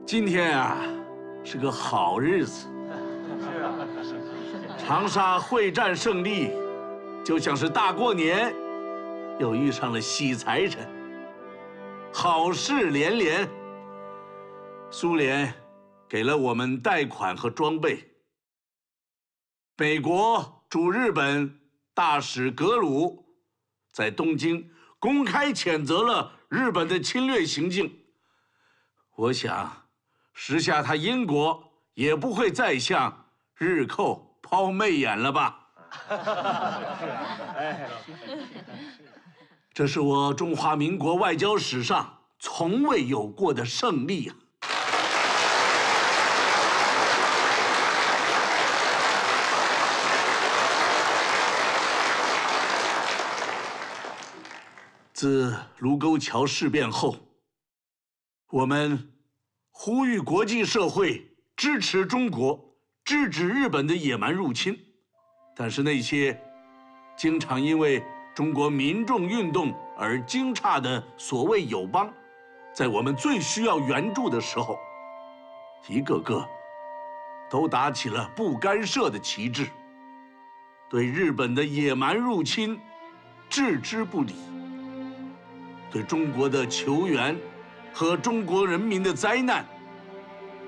今天啊，是个好日子。是啊，长沙会战胜利，就像是大过年，又遇上了喜财神，好事连连。苏联给了我们贷款和装备，美国驻日本大使格鲁在东京公开谴责了日本的侵略行径。我想，时下他英国也不会再向日寇抛媚眼了吧？这是我中华民国外交史上从未有过的胜利啊！自卢沟桥事变后，我们呼吁国际社会支持中国，制止日本的野蛮入侵。但是那些经常因为中国民众运动而惊诧的所谓友邦，在我们最需要援助的时候，一个个都打起了不干涉的旗帜，对日本的野蛮入侵置之不理，对中国的求援和中国人民的灾难，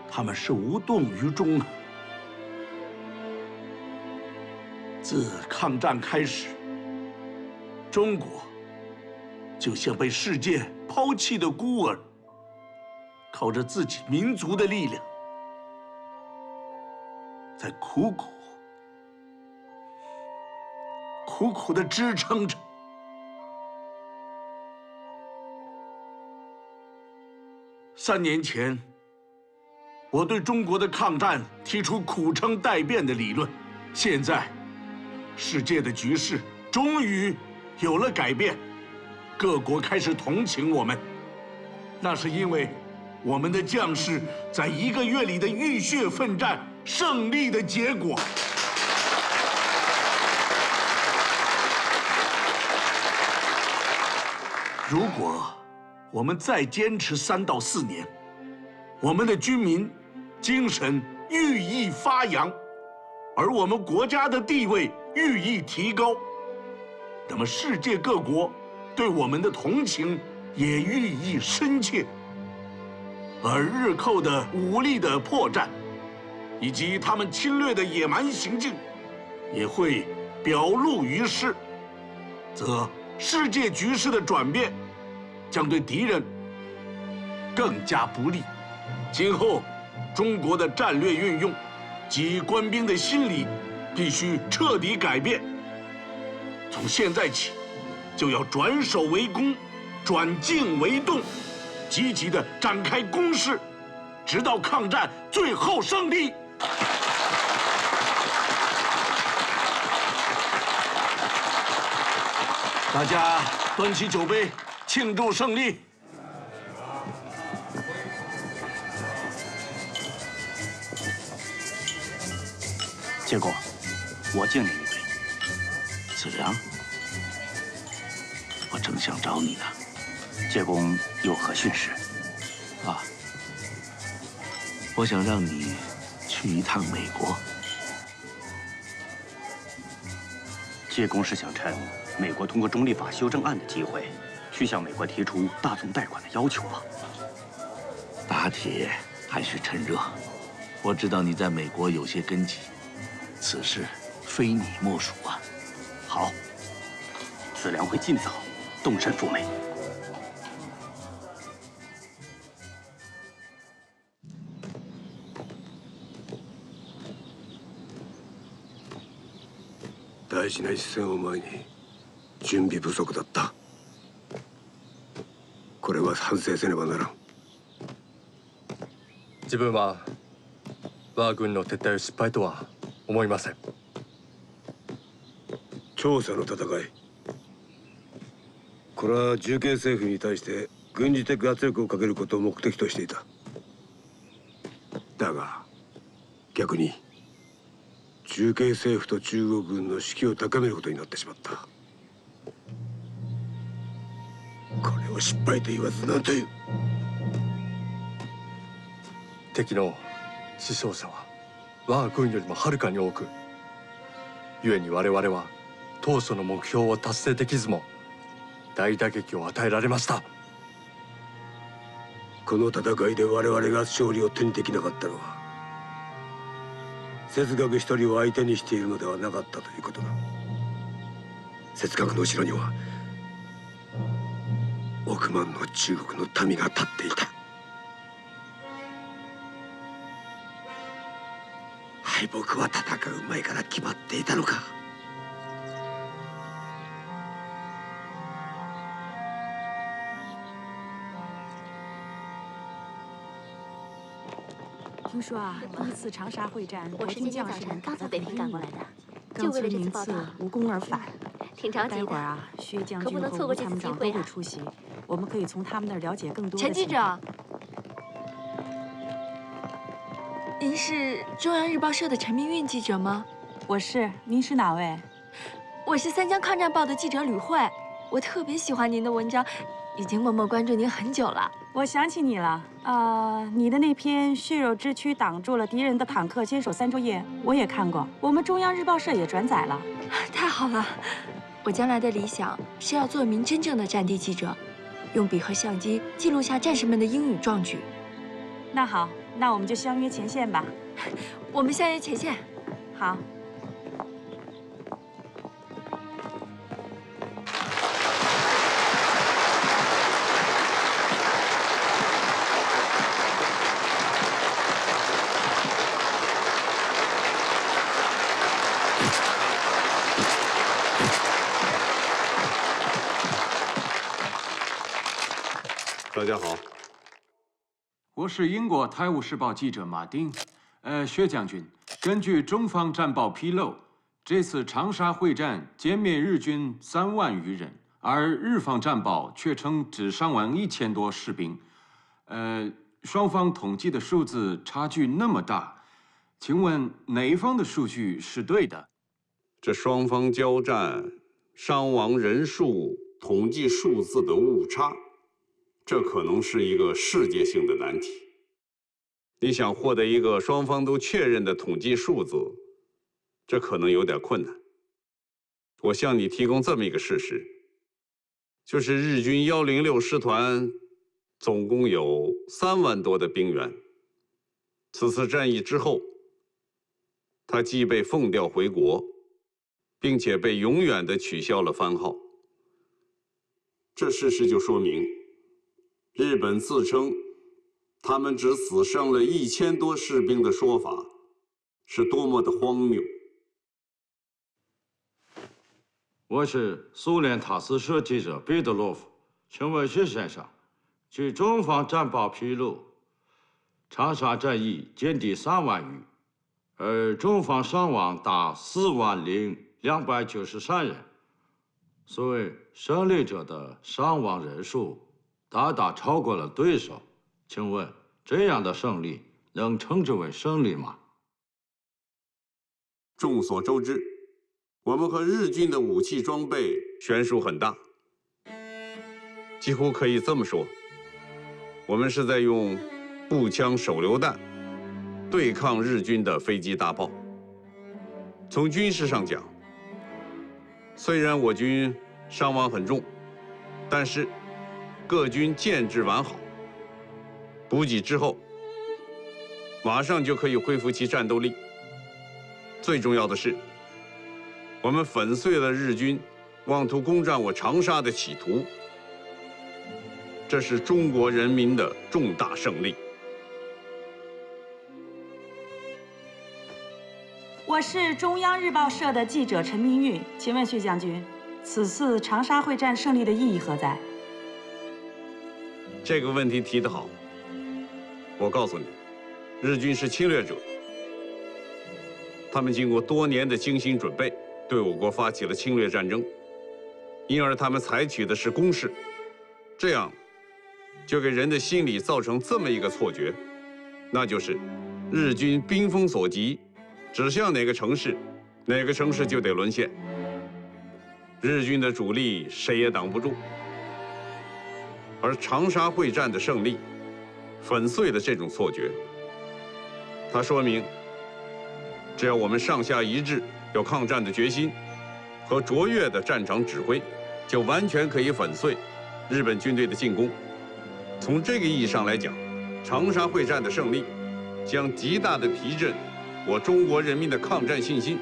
他们是无动于衷啊！自抗战开始，中国就像被世界抛弃的孤儿，靠着自己民族的力量，在苦苦地支撑着。3年前，我对中国的抗战提出苦撑待变的理论。现在，世界的局势终于有了改变，各国开始同情我们。那是因为我们的将士在1个月里的浴血奋战胜利的结果。如果我们再坚持3到4年，我们的军民精神愈益发扬，而我们国家的地位愈益提高，那么世界各国对我们的同情也愈益深切，而日寇的武力的破绽，以及他们侵略的野蛮行径，也会表露于世，则世界局势的转变将对敌人更加不利。今后，中国的战略运用及官兵的心理必须彻底改变。从现在起，就要转守为攻，转静为动，积极地展开攻势，直到抗战最后胜利。大家端起酒杯，庆祝胜利！介公，我敬你一杯。子良，我正想找你呢。介公有何训示？啊，我想让你去一趟美国。介公是想趁美国通过中立法修正案的机会，去向美国提出大宗贷款的要求吧？打铁还需趁热。我知道你在美国有些根基，此事非你莫属啊。好，子良会尽早动身赴美。大事な一戦を前に準備不足だった。これは反省せねばならん。自分は我が軍の撤退を失敗とは思いません。調査の戦い、これは重慶政府に対して軍事的圧力をかけることを目的としていた。だが逆に重慶政府と中国軍の士気を高めることになってしまった。これを失敗と言わず何という。敵の死傷者は我が軍よりもはるかに多く、故に我々は当初の目標を達成できずも大打撃を与えられました。この戦いで我々が勝利を手にできなかったのは節学一人を相手にしているのではなかったということだ。節学の後ろには億万の中国の民が立っていた。敗北は戦う前から決まっていたのか。听说啊，第一次长沙会战，我是今天早晨刚从北平赶过来的，就为了这次报道，无功而返。挺着急的。待会儿啊，薛将军和吴参谋长都会出席，我们可以从他们那儿了解更多的。陈记者，您是中央日报社的陈明运记者吗？我是，您是哪位？我是三江抗战报的记者吕慧，我特别喜欢您的文章，已经默默关注您很久了。我想起你了，你的那篇《血肉之躯挡住了敌人的坦克，坚守3昼夜》，我也看过，我们中央日报社也转载了。太好了，我将来的理想是要做一名真正的战地记者，用笔和相机记录下战士们的英勇壮举。那好，那我们就相约前线吧。我们相约前线。好。大家好，我是英国《泰晤士报》记者马丁。薛将军，根据中方战报披露，这次长沙会战歼灭日军3万余人，而日方战报却称只伤亡1000多士兵。双方统计的数字差距那么大，请问哪一方的数据是对的？这双方交战伤亡人数统计数字的误差，这可能是一个世界性的难题。你想获得一个双方都确认的统计数字，这可能有点困难。我向你提供这么一个事实，就是日军106师团总共有3万多的兵员。此次战役之后，他既被奉调回国，并且被永远地取消了番号。这事实就说明，日本自称他们只死伤了1000多士兵的说法是多么的荒谬。我是苏联塔斯社记者彼得洛夫，请问薛先生，据中方战报披露，长沙战役歼敌3万余，而中方伤亡达40293人，所谓胜利者的伤亡人数大大超过了对手，请问这样的胜利能称之为胜利吗？众所周知，我们和日军的武器装备悬殊很大，几乎可以这么说，我们是在用步枪手榴弹对抗日军的飞机大炮。从军事上讲，虽然我军伤亡很重，但是各军建制完好，补给之后马上就可以恢复其战斗力。最重要的是，我们粉碎了日军妄图攻占我长沙的企图，这是中国人民的重大胜利。我是中央日报社的记者陈明运，请问薛将军，此次长沙会战胜利的意义何在？这个问题提得好。我告诉你，日军是侵略者，他们经过多年的精心准备，对我国发起了侵略战争，因而他们采取的是攻势，这样就给人的心理造成这么一个错觉，那就是日军兵锋所及，指向哪个城市，哪个城市就得沦陷。日军的主力谁也挡不住，而长沙会战的胜利粉碎了这种错觉，它说明，只要我们上下一致，有抗战的决心和卓越的战场指挥，就完全可以粉碎日本军队的进攻。从这个意义上来讲，长沙会战的胜利将极大地提振我中国人民的抗战信心。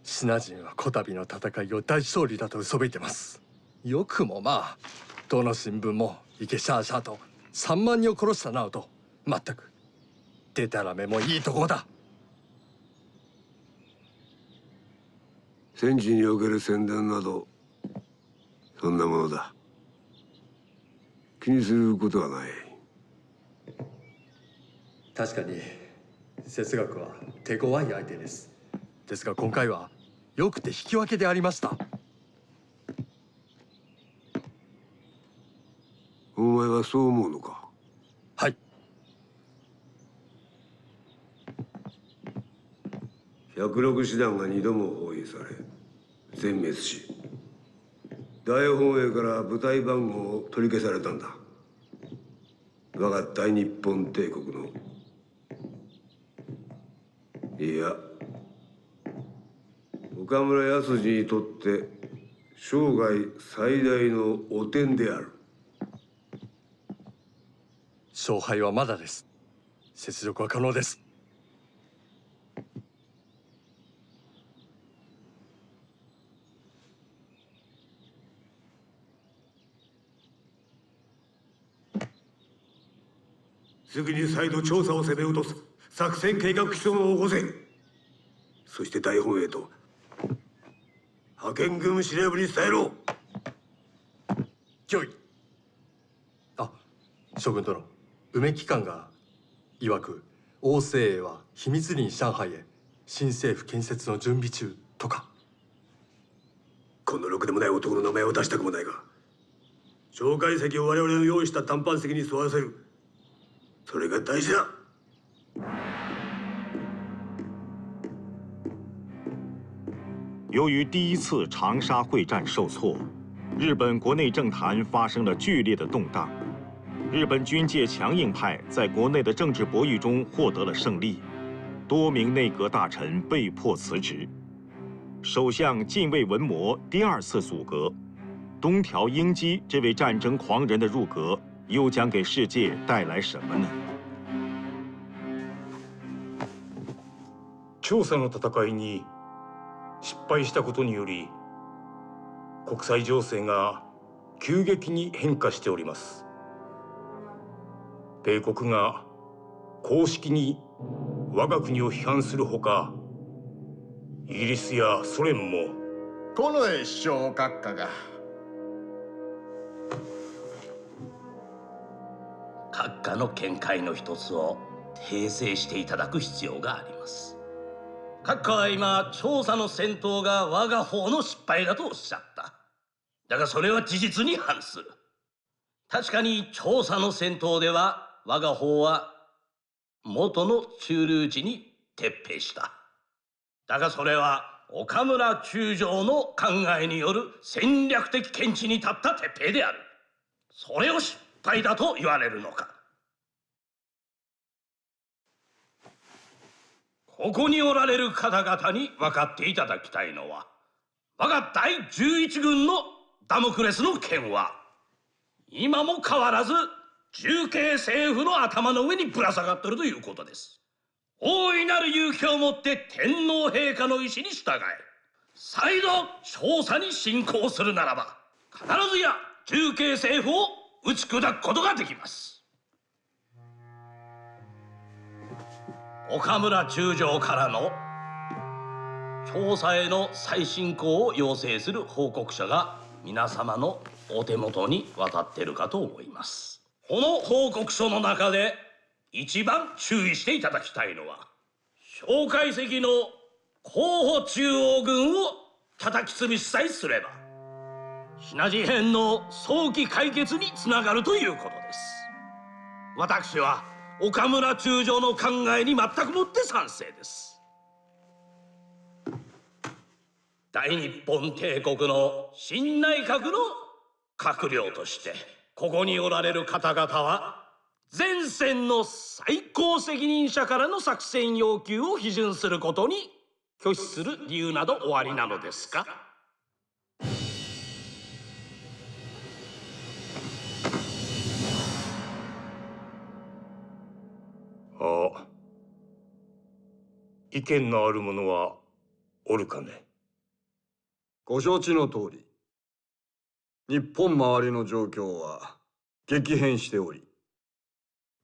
シナ人はこたびの戦いを大勝利だと嘘吹いてます。よくもまあ、どの新聞もイケシャーシャーと3万人を殺したなどと、全くデタラメもいいところだ。戦地における宣伝などそんなものだ。気にすることはない。確かに哲学は手強い相手です。ですが今回はよくて引き分けでありました。お前はそう思うのか。はい。106師団が2度も包囲され全滅し、大本営から部隊番号を取り消されたんだ。我が大日本帝国の、いや岡村康次にとって生涯最大の汚点である。勝敗はまだです。雪辱は可能です。すぐに再度調査を攻め落とす作戦計画基礎を起こせ。そして大本営と派遣軍司令部に伝えろ。御意。あ、将軍殿、梅機関が曰く王政営は秘密裏に上海へ新政府建設の準備中とか。このろくでもない男の名前を出したくもないが、蒋介石を我々の用意した談判席に沿わせる、それが大事だ。由于第一次长沙会战受挫，日本国内政坛发生了剧烈的动荡。日本军界强硬派在国内的政治博弈中获得了胜利，多名内阁大臣被迫辞职。首相近卫文麿第二次组阁，东条英机这位战争狂人的入阁，又将给世界带来什么呢？調査の戦いに失敗したことにより、国際情勢が急激に変化しております。米国が公式に我が国を批判するほか、イギリスやソ連も近衛首相閣下が閣下の見解の一つを訂正していただく必要があります。閣下は今、調査の戦闘が我が方の失敗だとおっしゃった。だがそれは事実に反する。確かに調査の戦闘では我が方は元の駐留地に撤兵した。だがそれは岡村中将の考えによる戦略的見地に立った撤兵である。それを失敗だと言われるのか。ここにおられる方々に分かっていただきたいのは、我が第11軍のダモクレスの剣は今も変わらず重慶政府の頭の上にぶら下がっているということです。大いなる勇気をもって天皇陛下の意志に従え、再度調査に進行するならば、必ずや重慶政府を打ち砕くことができます。岡村中将からの調査への再進行を要請する報告書が皆様のお手元に渡っているかと思います。この報告書の中で一番注意していただきたいのは蒋介石の候補中央軍を叩き潰しさえすればシナ事変の早期解決につながるということです。私は岡村中将の考えに全くもって賛成です。大日本帝国の新内閣の閣僚としてここにおられる方々は前線の最高責任者からの作戦要求を批准することに拒否する理由などおありなのですか？ああ、意見のある者はおるかね。ご承知の通り、日本周りの状況は激変しており、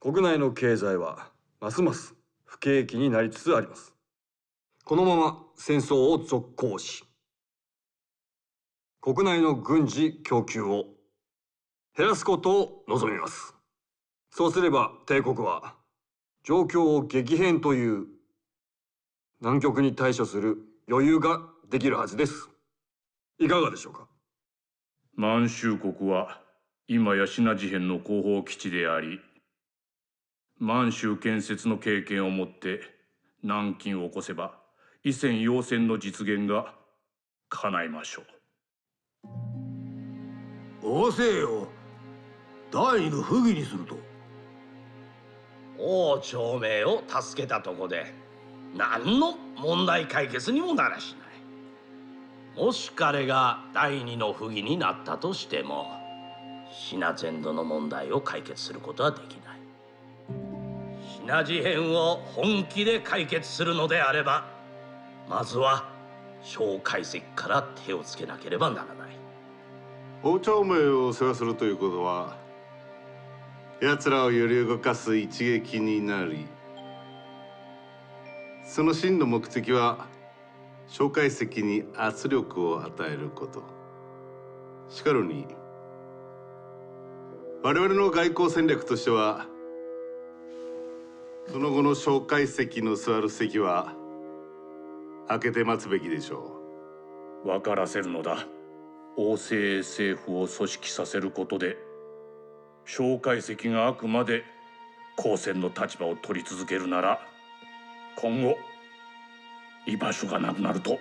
国内の経済はますます不景気になりつつあります。このまま戦争を続行し、国内の軍事供給を減らすことを望みます。そうすれば帝国は状況を激変という難局に対処する余裕ができるはずです。いかがでしょうか。満州国は今やシナ事変の後方基地であり、満州建設の経験をもって南京を起こせば夷戦要戦の実現が叶いましょう。王政を第二の不義にすると。王朝命を助けたとこで何の問題解決にもならしない。もし彼が第二の不義になったとしてもシナ全土の問題を解決することはできない。シナ事変を本気で解決するのであればまずは蒋介石から手をつけなければならない。王朝命を世話するということは奴らを揺り動かす一撃になり、その真の目的は蒋介石に圧力を与えること。しかるに我々の外交戦略としてはその後の蒋介石の座る席は開けて待つべきでしょう。分からせるのだ。王政政府を組織させることで蒋介石があくまで公選の立場を取り続けるなら今後居場所がなくなると。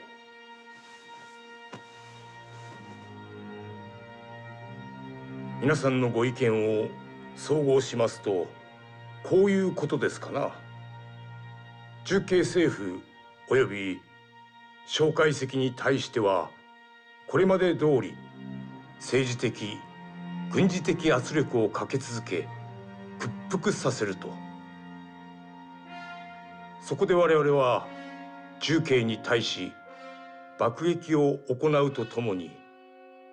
皆さんのご意見を総合しますとこういうことですかな。中継政府および蒋介石に対してはこれまで通り政治的軍事的圧力をかけ続け屈服させると。そこで我々は重慶に対し爆撃を行うとともに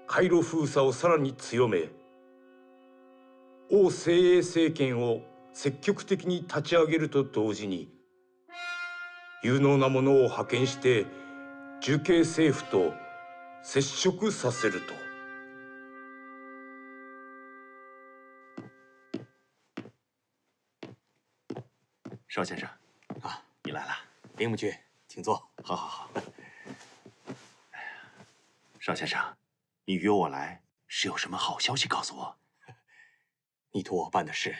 回路封鎖をさらに強め王精鋭政権を積極的に立ち上げると同時に有能な者を派遣して重慶政府と接触させると。邵先生，啊，你来了。林木君，请坐。好好好。邵先生，你约我来是有什么好消息告诉我？你托我办的事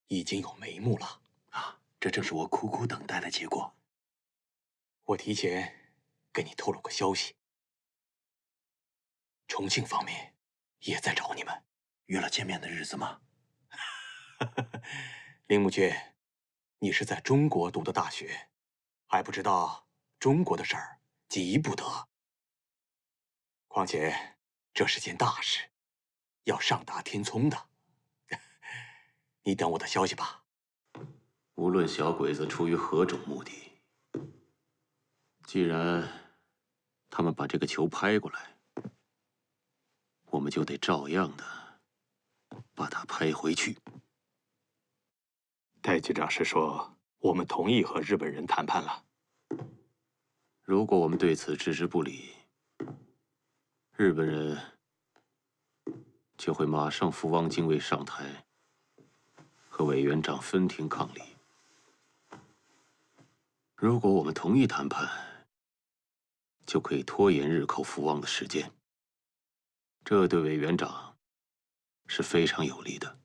已经有眉目了啊！这正是我苦苦等待的结果。我提前跟你透露个消息，重庆方面也在找你们，约了见面的日子吗？林木君。你是在中国读的大学，还不知道中国的事儿急不得。况且这是件大事，要上达天聪的。你等我的消息吧。无论小鬼子出于何种目的，既然他们把这个球拍过来，我们就得照样的把它拍回去。戴局长是说，我们同意和日本人谈判了。如果我们对此置之不理，日本人就会马上扶汪精卫上台，和委员长分庭抗礼。如果我们同意谈判，就可以拖延日寇福王的时间，这对委员长是非常有利的。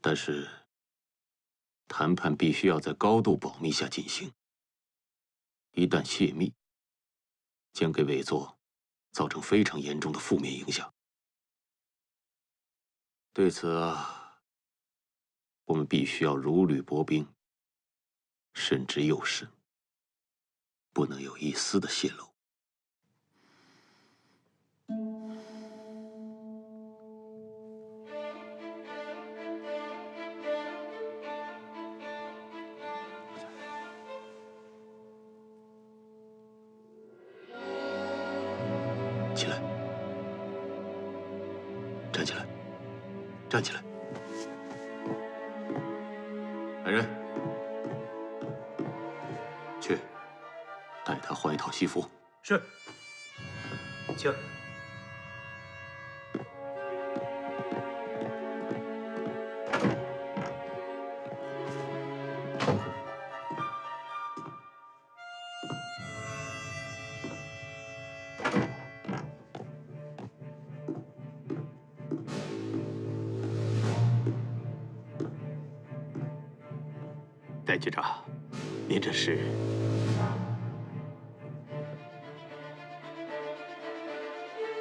但是，谈判必须要在高度保密下进行，一旦泄密，将给委座造成非常严重的负面影响。对此啊，我们必须要如履薄冰，慎之又慎，不能有一丝的泄露。起来，站起来，站起来！来人，去带他换一套西服。是。请。戴局长，您这是？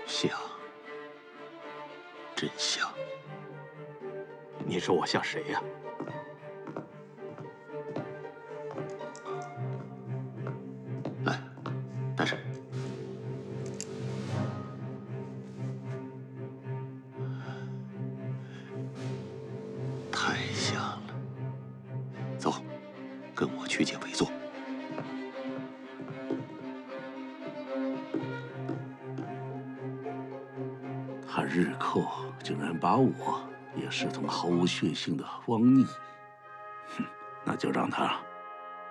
像，真像。你说我像谁呀？来，戴上。太像了。走，跟我去见委座。他日寇竟然把我也视同毫无血性的汪逆，哼，那就让他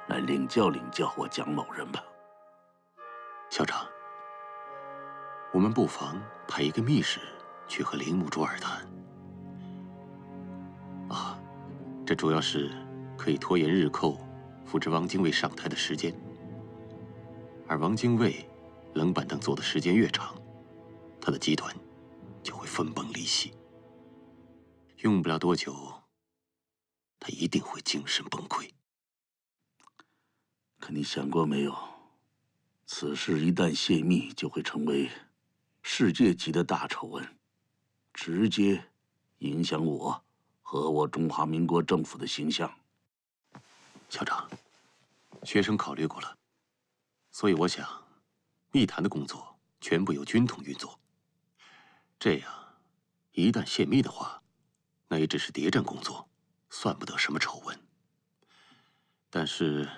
来领教领教我蒋某人吧。校长，我们不妨派一个密使去和铃木卓尔谈。啊，这主要是可以拖延日寇扶植汪精卫上台的时间，而汪精卫冷板凳坐的时间越长，他的集团就会分崩离析。用不了多久，他一定会精神崩溃。可你想过没有？此事一旦泄密，就会成为世界级的大丑闻，直接影响我和我中华民国政府的形象。校长，学生考虑过了，所以我想，密谈的工作全部由军统运作。这样，一旦泄密的话，那也只是谍战工作，算不得什么丑闻。但是，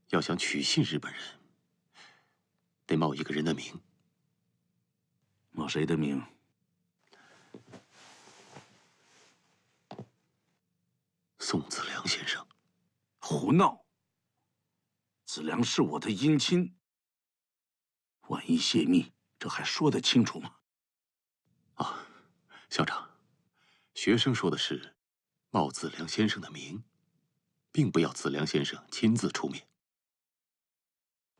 要想取信日本人，得冒一个人的名。冒谁的名？宋子良先生。胡闹！子良是我的姻亲，万一泄密，这还说得清楚吗？啊，校长，学生说的是冒子良先生的名，并不要子良先生亲自出面。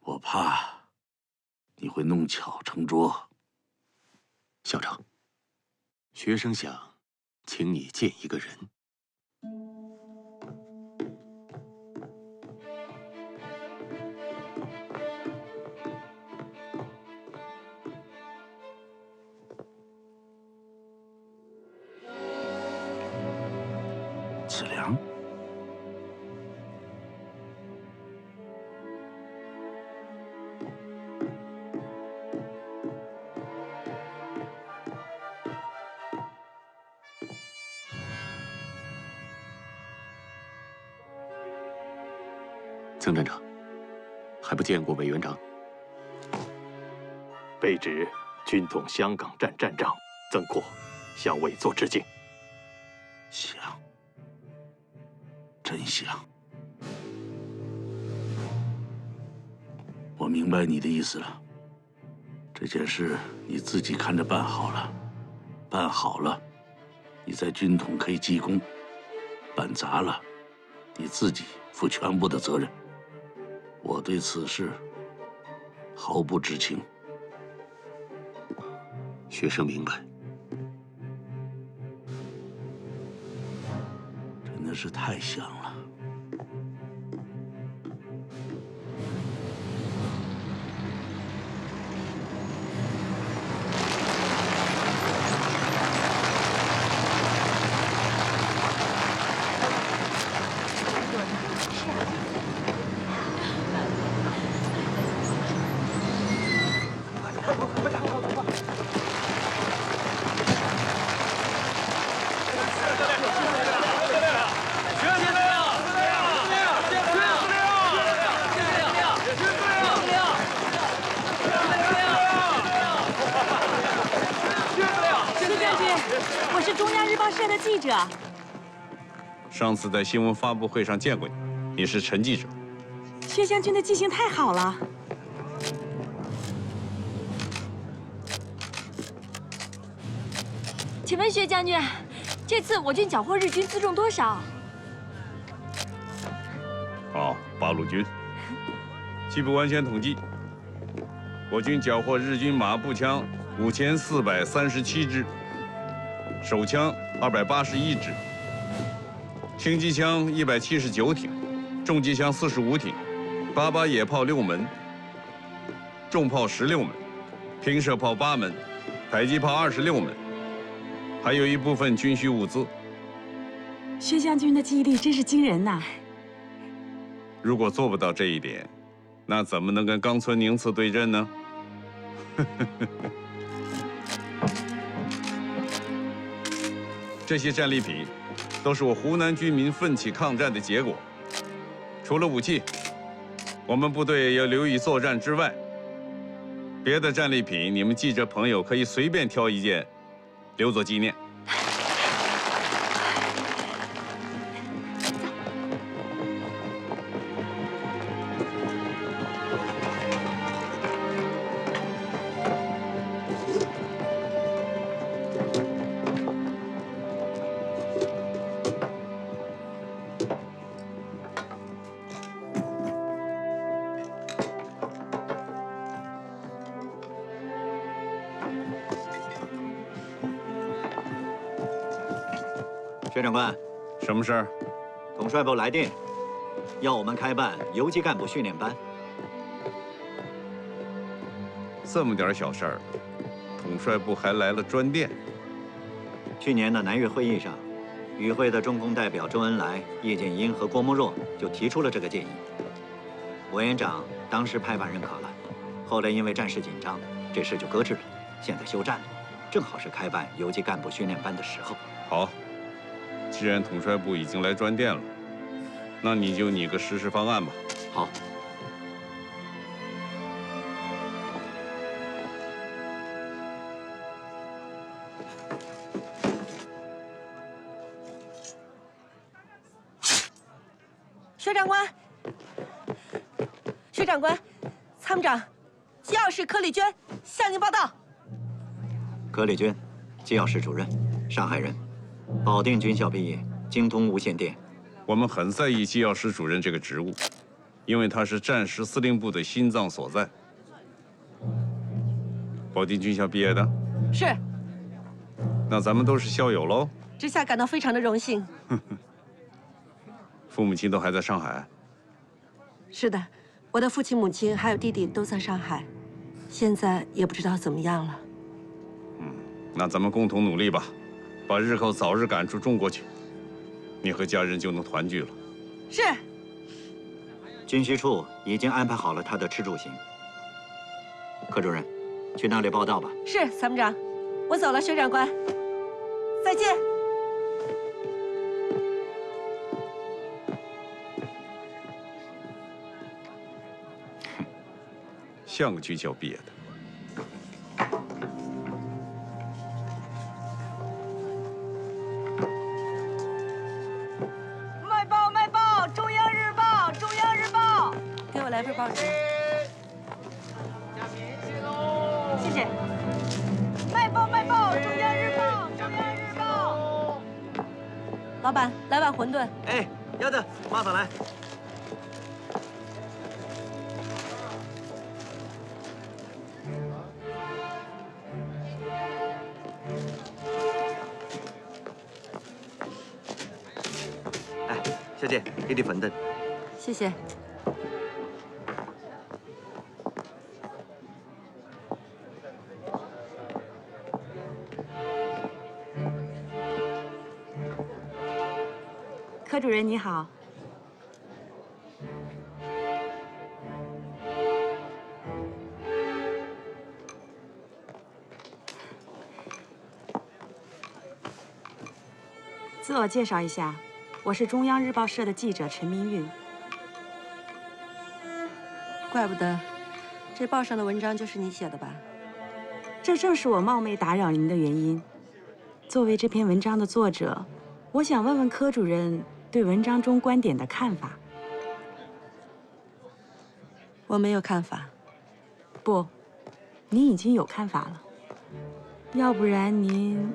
我怕你会弄巧成拙。校长，学生想请你见一个人。子良，曾站长，还不见过委员长？卑职军统香港站站长曾扩，向委座致敬。想，真想。我明白你的意思了。这件事你自己看着办好了，办好了，你在军统可以记功，办砸了，你自己负全部的责任。我对此事毫不知情。学生明白。真的是太像了。我是中央日报社的记者。上次在新闻发布会上见过你，你是陈记者。薛将军的记性太好了。请问薛将军，这次我军缴获日军辎重多少？好，八路军。据不完全统计，我军缴获日军马步枪5437支。手枪281支，轻机枪179挺，重机枪45挺，88野炮6门，重炮16门，平射炮8门，迫击炮26门，还有一部分军需物资。薛将军的记忆力真是惊人呐！如果做不到这一点，那怎么能跟冈村宁次对阵呢？这些战利品都是我湖南军民奋起抗战的结果。除了武器，我们部队要留以作战之外，别的战利品你们记者朋友可以随便挑一件，留作纪念。薛长官，什么事儿？统帅部来电，要我们开办游击干部训练班。这么点小事儿，统帅部还来了专电。去年的南越会议上，与会的中共代表周恩来、叶剑英和郭沫若就提出了这个建议。委员长当时拍板认可了，后来因为战事紧张，这事就搁置了。现在休战了，正好是开办游击干部训练班的时候。好。既然统帅部已经来专电了，那你就拟个实施方案吧。好。薛长官，薛长官，参谋长，机要室柯丽娟向您报道。柯丽娟，机要室主任，上海人。保定军校毕业，精通无线电。我们很在意机要室主任这个职务，因为他是战时司令部的心脏所在。保定军校毕业的？是。那咱们都是校友喽。之下感到非常的荣幸。父母亲都还在上海？是的，我的父亲、母亲还有弟弟都在上海，现在也不知道怎么样了。那咱们共同努力吧。把日寇早日赶出中国去，你和家人就能团聚了。是。军需处已经安排好了他的吃住行。柯主任，去那里报道吧。是，参谋长，我走了，薛长官，再见。像个军校毕业的。来份报纸，谢谢。卖报，中央日报，中央日报。老板，来碗馄饨。哎，要的，马上来。哎，小姐，给你馄饨。谢谢。柯主任你好。自我介绍一下，我是中央日报社的记者陈明韵。怪不得，这报上的文章就是你写的吧？这正是我冒昧打扰您的原因。作为这篇文章的作者，我想问问柯主任对文章中观点的看法。我没有看法。不，您已经有看法了。要不然您……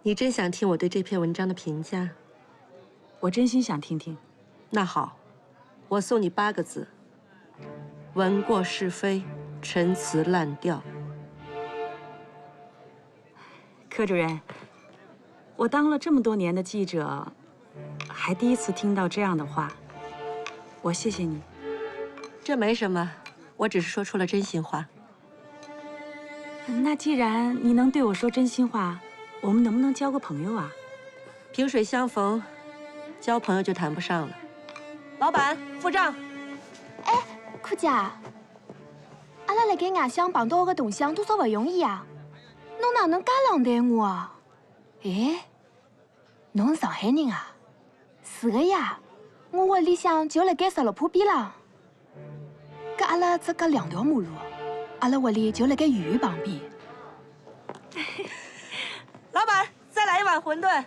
你真想听我对这篇文章的评价？我真心想听听。那好，我送你8个字：文过是非，陈词滥调。柯主任，我当了这么多年的记者，还第一次听到这样的话，我谢谢你。这没什么，我只是说出了真心话。那既然你能对我说真心话，我们能不能交个朋友啊？萍水相逢，交朋友就谈不上了。老板，付账。哎，柯姐，阿拉辣盖外乡碰到个同乡，多少不容易啊！侬哪能介冷淡我啊？哎，侬是上海人啊？是的呀，我屋里向就辣盖16铺边浪。搿阿拉只隔2条马路，阿拉屋里就辣盖医院旁边。老板，再来一碗馄饨。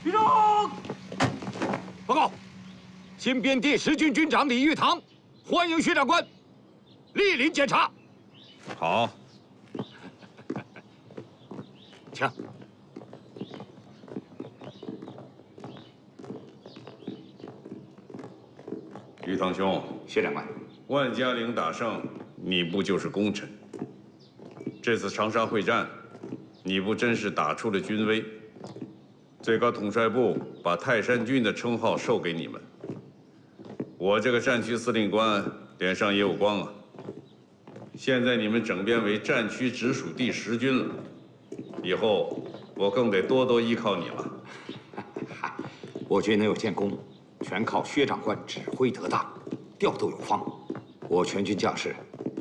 立正！报告，新编第10军军长李玉堂，欢迎薛长官莅临检查。好，请。玉堂兄，薛长官，万家岭打胜，你不就是功臣？这次长沙会战，你不真是打出了军威？最高统帅部把泰山军的称号授给你们，我这个战区司令官脸上也有光啊。现在你们整编为战区直属第10军了，以后我更得多多依靠你了。我军能有建功，全靠薛长官指挥得当，调度有方。我全军将士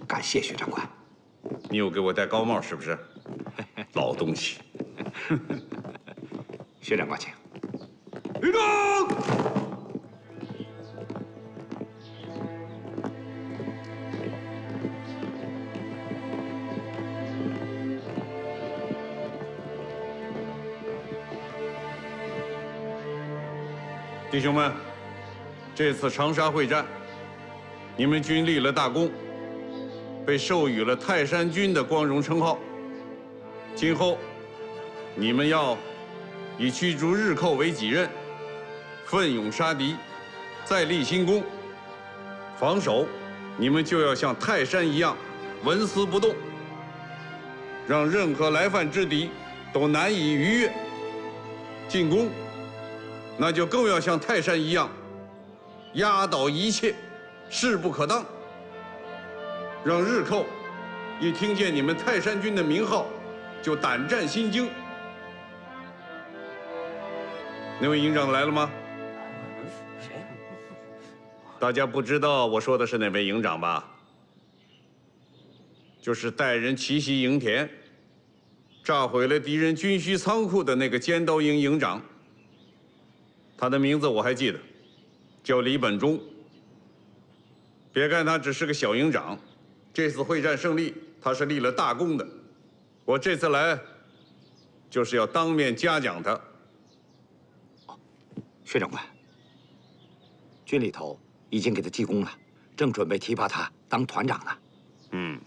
感谢薛长官。你有给我戴高帽是不是？老东西。薛长官，请。立正！弟兄们，这次长沙会战，你们军立了大功，被授予了泰山军的光荣称号。今后，你们要以驱逐日寇为己任，奋勇杀敌，再立新功。防守，你们就要像泰山一样纹丝不动，让任何来犯之敌都难以逾越。进攻，那就更要像泰山一样，压倒一切，势不可当。让日寇一听见你们泰山军的名号，就胆战心惊。那位营长来了吗？谁？大家不知道我说的是哪位营长吧？就是带人奇袭营田，炸毁了敌人军需仓库的那个尖刀营营长。他的名字我还记得，叫李本忠。别看他只是个小营长，这次会战胜利，他是立了大功的。我这次来，就是要当面嘉奖他。薛长官，军里头已经给他记功了，正准备提拔他当团长呢。嗯，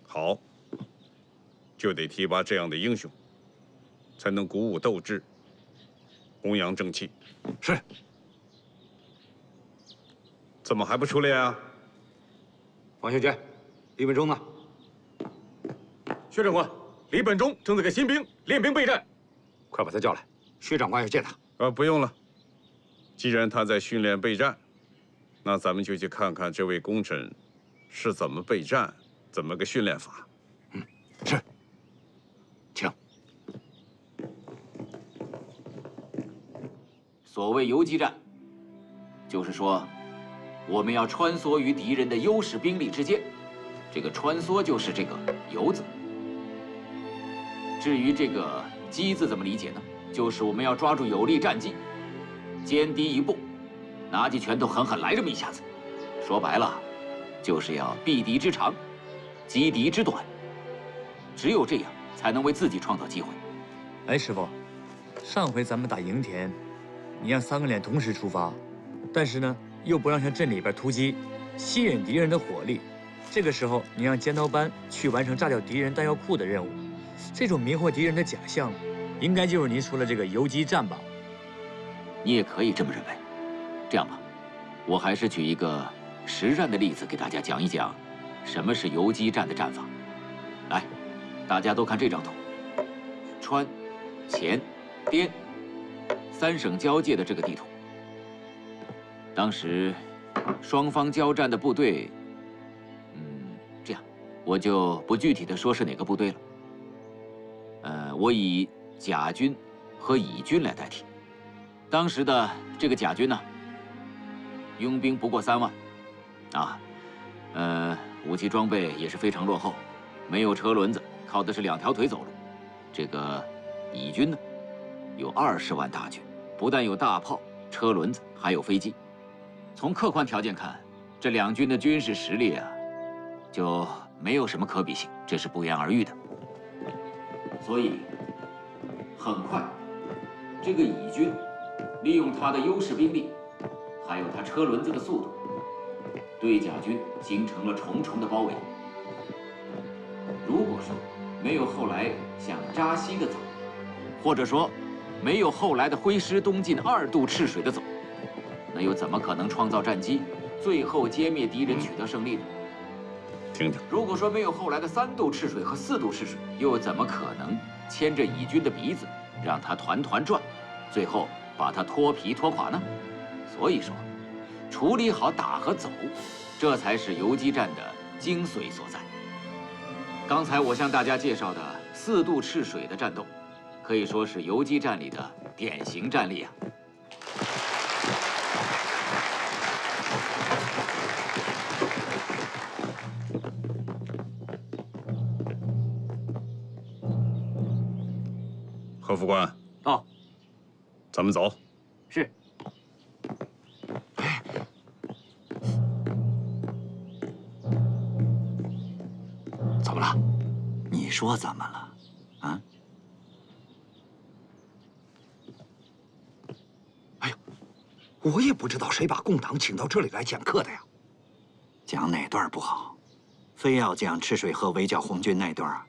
好，就得提拔这样的英雄，才能鼓舞斗志，弘扬正气。是。怎么还不出列啊？王学娟，李本忠呢？薛长官，李本忠正在给新兵练兵备战，快把他叫来，薛长官要见他。不用了。既然他在训练备战，那咱们就去看看这位功臣是怎么备战，怎么个训练法。是。请。所谓游击战，就是说，我们要穿梭于敌人的优势兵力之间，这个穿梭就是这个“游”字。至于这个“击”字怎么理解呢？就是我们要抓住有利战机，歼敌一步，拿起拳头狠狠来这么一下子。说白了，就是要避敌之长，击敌之短。只有这样，才能为自己创造机会。哎，师傅，上回咱们打营田，你让3个连同时出发，但是呢，又不让向镇里边突击，吸引敌人的火力。这个时候，你让尖刀班去完成炸掉敌人弹药库的任务，这种迷惑敌人的假象，应该就是您说的这个游击战吧？你也可以这么认为。这样吧，我还是举一个实战的例子给大家讲一讲，什么是游击战的战法。来，大家都看这张图，川、黔、滇3省交界的这个地图。当时双方交战的部队，这样，我就不具体的说是哪个部队了。我以甲军和乙军来代替。当时的这个甲军呢，佣兵不过3万，武器装备也是非常落后，没有车轮子，靠的是2条腿走路。这个乙军呢，有20万大军，不但有大炮、车轮子，还有飞机。从客观条件看，这2军的军事实力啊，就没有什么可比性，这是不言而喻的。所以，很快，这个乙军利用他的优势兵力，还有他车轮子的速度，对甲军形成了重重的包围。如果说没有后来像扎西的走，或者说没有后来的挥师东进2渡赤水的走，那又怎么可能创造战机，最后歼灭敌人，取得胜利呢？听听。如果说没有后来的3渡赤水和4渡赤水，又怎么可能牵着乙军的鼻子，让他团团转，最后把他脱皮脱垮呢？所以说，处理好打和走，这才是游击战的精髓所在。刚才我向大家介绍的4渡赤水的战斗，可以说是游击战里的典型战例啊。何副官，到，咱们走。是。怎么了？你说怎么了？啊？哎呦，我也不知道谁把共党请到这里来讲课的呀。讲哪段不好，非要讲赤水河围剿红军那段。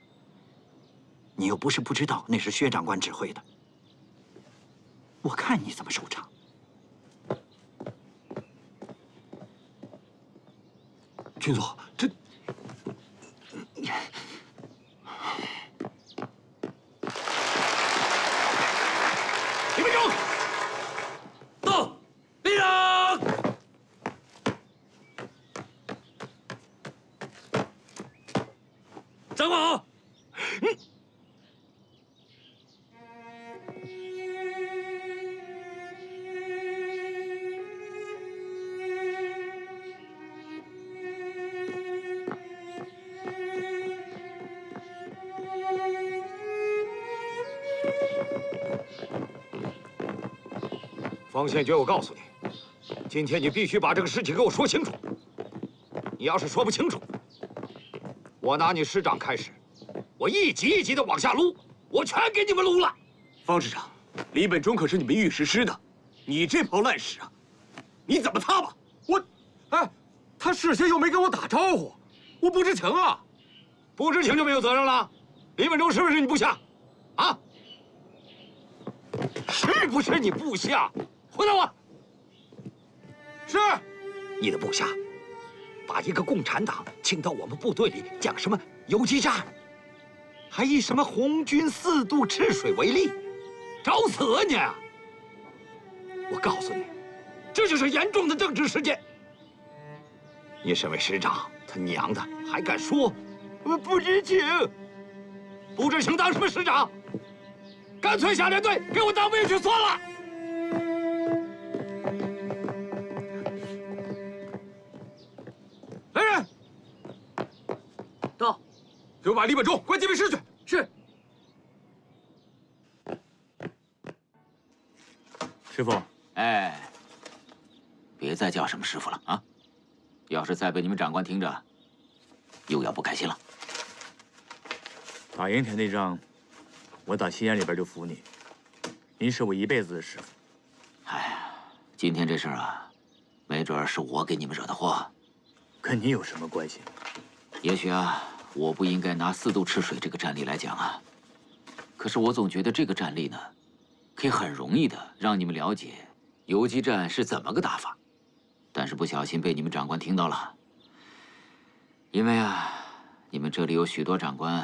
你又不是不知道，那是薛长官指挥的。我看你怎么收场。军座，这……李本忠，到，立正。长官好。方宪觉，我告诉你，今天你必须把这个事情给我说清楚。你要是说不清楚，我拿你师长开始，我一级一级的往下撸，我全给你们撸了。方师长，李本忠可是你们御史师的，你这泡烂屎啊，你怎么擦吧？哎，他事先又没跟我打招呼，我不知情啊。不知情就没有责任了。李本忠是不是你部下？啊？是不是你部下？回答我。是。你的部下把一个共产党请到我们部队里，讲什么游击战，还以什么红军4渡赤水为例，找死啊你！我告诉你，这就是严重的政治事件。你身为师长，他娘的还敢说我不知情？不知情当什么师长？干脆下连队给我当兵去算了！来人，到，给我把李本忠关禁闭室去。是。师傅，哎，别再叫什么师傅了啊！要是再被你们长官听着，又要不开心了。打营田那仗，我打心眼里边就服你，您是我一辈子的师傅。哎呀，今天这事儿啊，没准是我给你们惹的祸，跟你有什么关系？也许啊，我不应该拿4渡赤水这个战例来讲啊。可是我总觉得这个战例呢，可以很容易的让你们了解游击战是怎么个打法。但是不小心被你们长官听到了，因为啊，你们这里有许多长官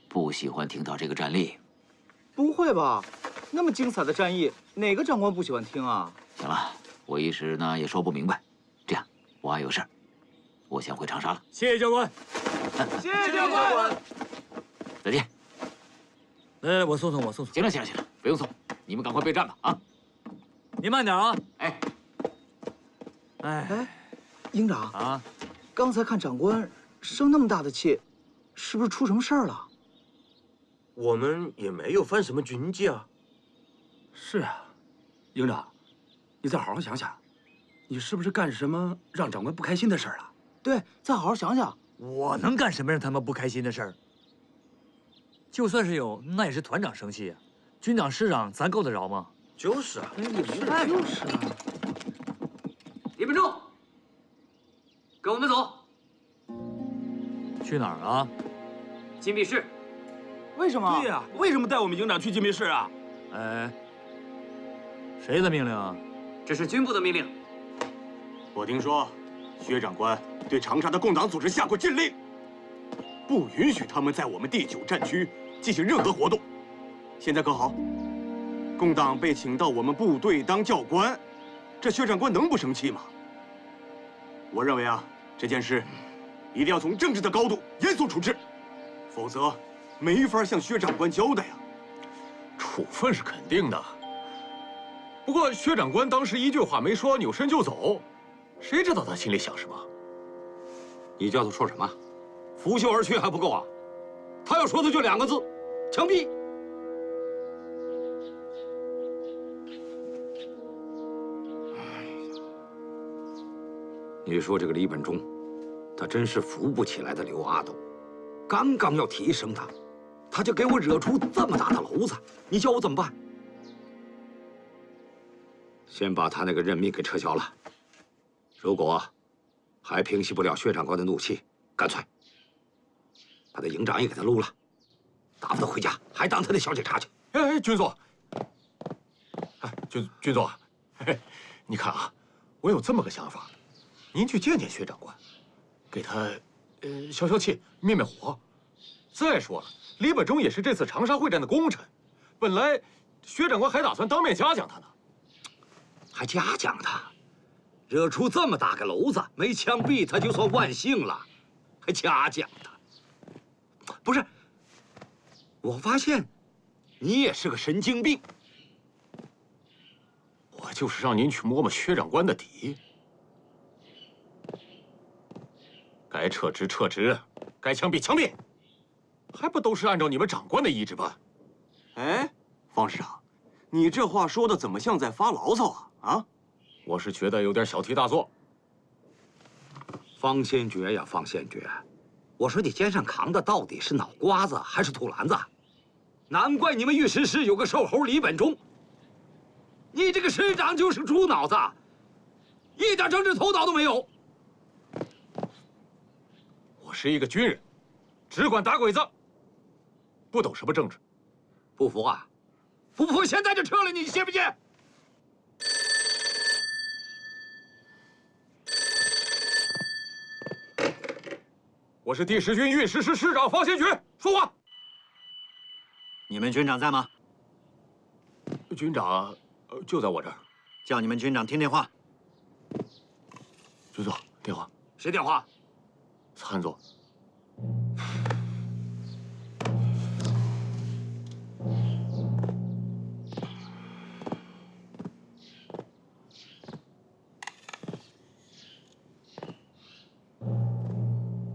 不喜欢听到这个战例。不会吧？那么精彩的战役，哪个长官不喜欢听啊？行了，我一时呢也说不明白。这样，我还有事儿，我先回长沙了。谢谢教官。谢谢教官。再见。来，我送。行了，不用送，你们赶快备战吧啊！您慢点啊。哎，营长啊，刚才看长官生那么大的气，是不是出什么事儿了？我们也没有犯什么军纪啊。是啊，营长，你再好好想想，你是不是干什么让长官不开心的事儿了？对，再好好想想。我能干什么让他们不开心的事儿？就算是有，那也是团长生气啊，军长师长咱够得着吗？就是啊，也不太就是啊。李本忠，跟我们走。去哪儿啊？禁闭室。为什么？对呀，为什么带我们营长去禁闭室啊？哎，谁的命令啊？这是军部的命令。我听说，薛长官对长沙的共党组织下过禁令，不允许他们在我们第9战区进行任何活动。现在可好，共党被请到我们部队当教官，这薛长官能不生气吗？我认为啊，这件事一定要从政治的高度严肃处置，否则没法向薛长官交代啊。处分是肯定的，不过薛长官当时一句话没说，扭身就走，谁知道他心里想什么？你叫他说什么？拂袖而去还不够啊！他要说的就2个字：枪毙。你说这个李本忠，他真是扶不起来的刘阿斗。刚刚要提升他，他就给我惹出这么大的篓子，你叫我怎么办？先把他那个任命给撤销了。如果还平息不了薛长官的怒气，干脆把他营长也给他撸了，打发他回家，还当他的小警察去。哎，军座，哎，军座，嘿，你看啊，我有这么个想法，您去见见薛长官，给他消气，灭灭火。再说了，李本忠也是这次长沙会战的功臣，本来薛长官还打算当面嘉奖他呢。还嘉奖他？惹出这么大个篓子，没枪毙他就算万幸了，还嘉奖他？不是，我发现你也是个神经病。我就是让您去摸摸薛长官的底，该撤职撤职，该枪毙枪毙，还不都是按照你们长官的意志办？哎，方师长，你这话说的怎么像在发牢骚啊？啊，我是觉得有点小题大做。方先觉呀，方先觉，我说你肩上扛的到底是脑瓜子还是土篮子？难怪你们御史室有个瘦猴李本忠。你这个师长就是猪脑子，一点政治头脑都没有。我是一个军人，只管打鬼子，不懂什么政治。不服啊？不服，现在就撤了，你信不信？我是第10军御史师师长方先觉，说话。你们军长在吗？军长，就在我这儿。叫你们军长听电话。军座，电话。谁电话？参座。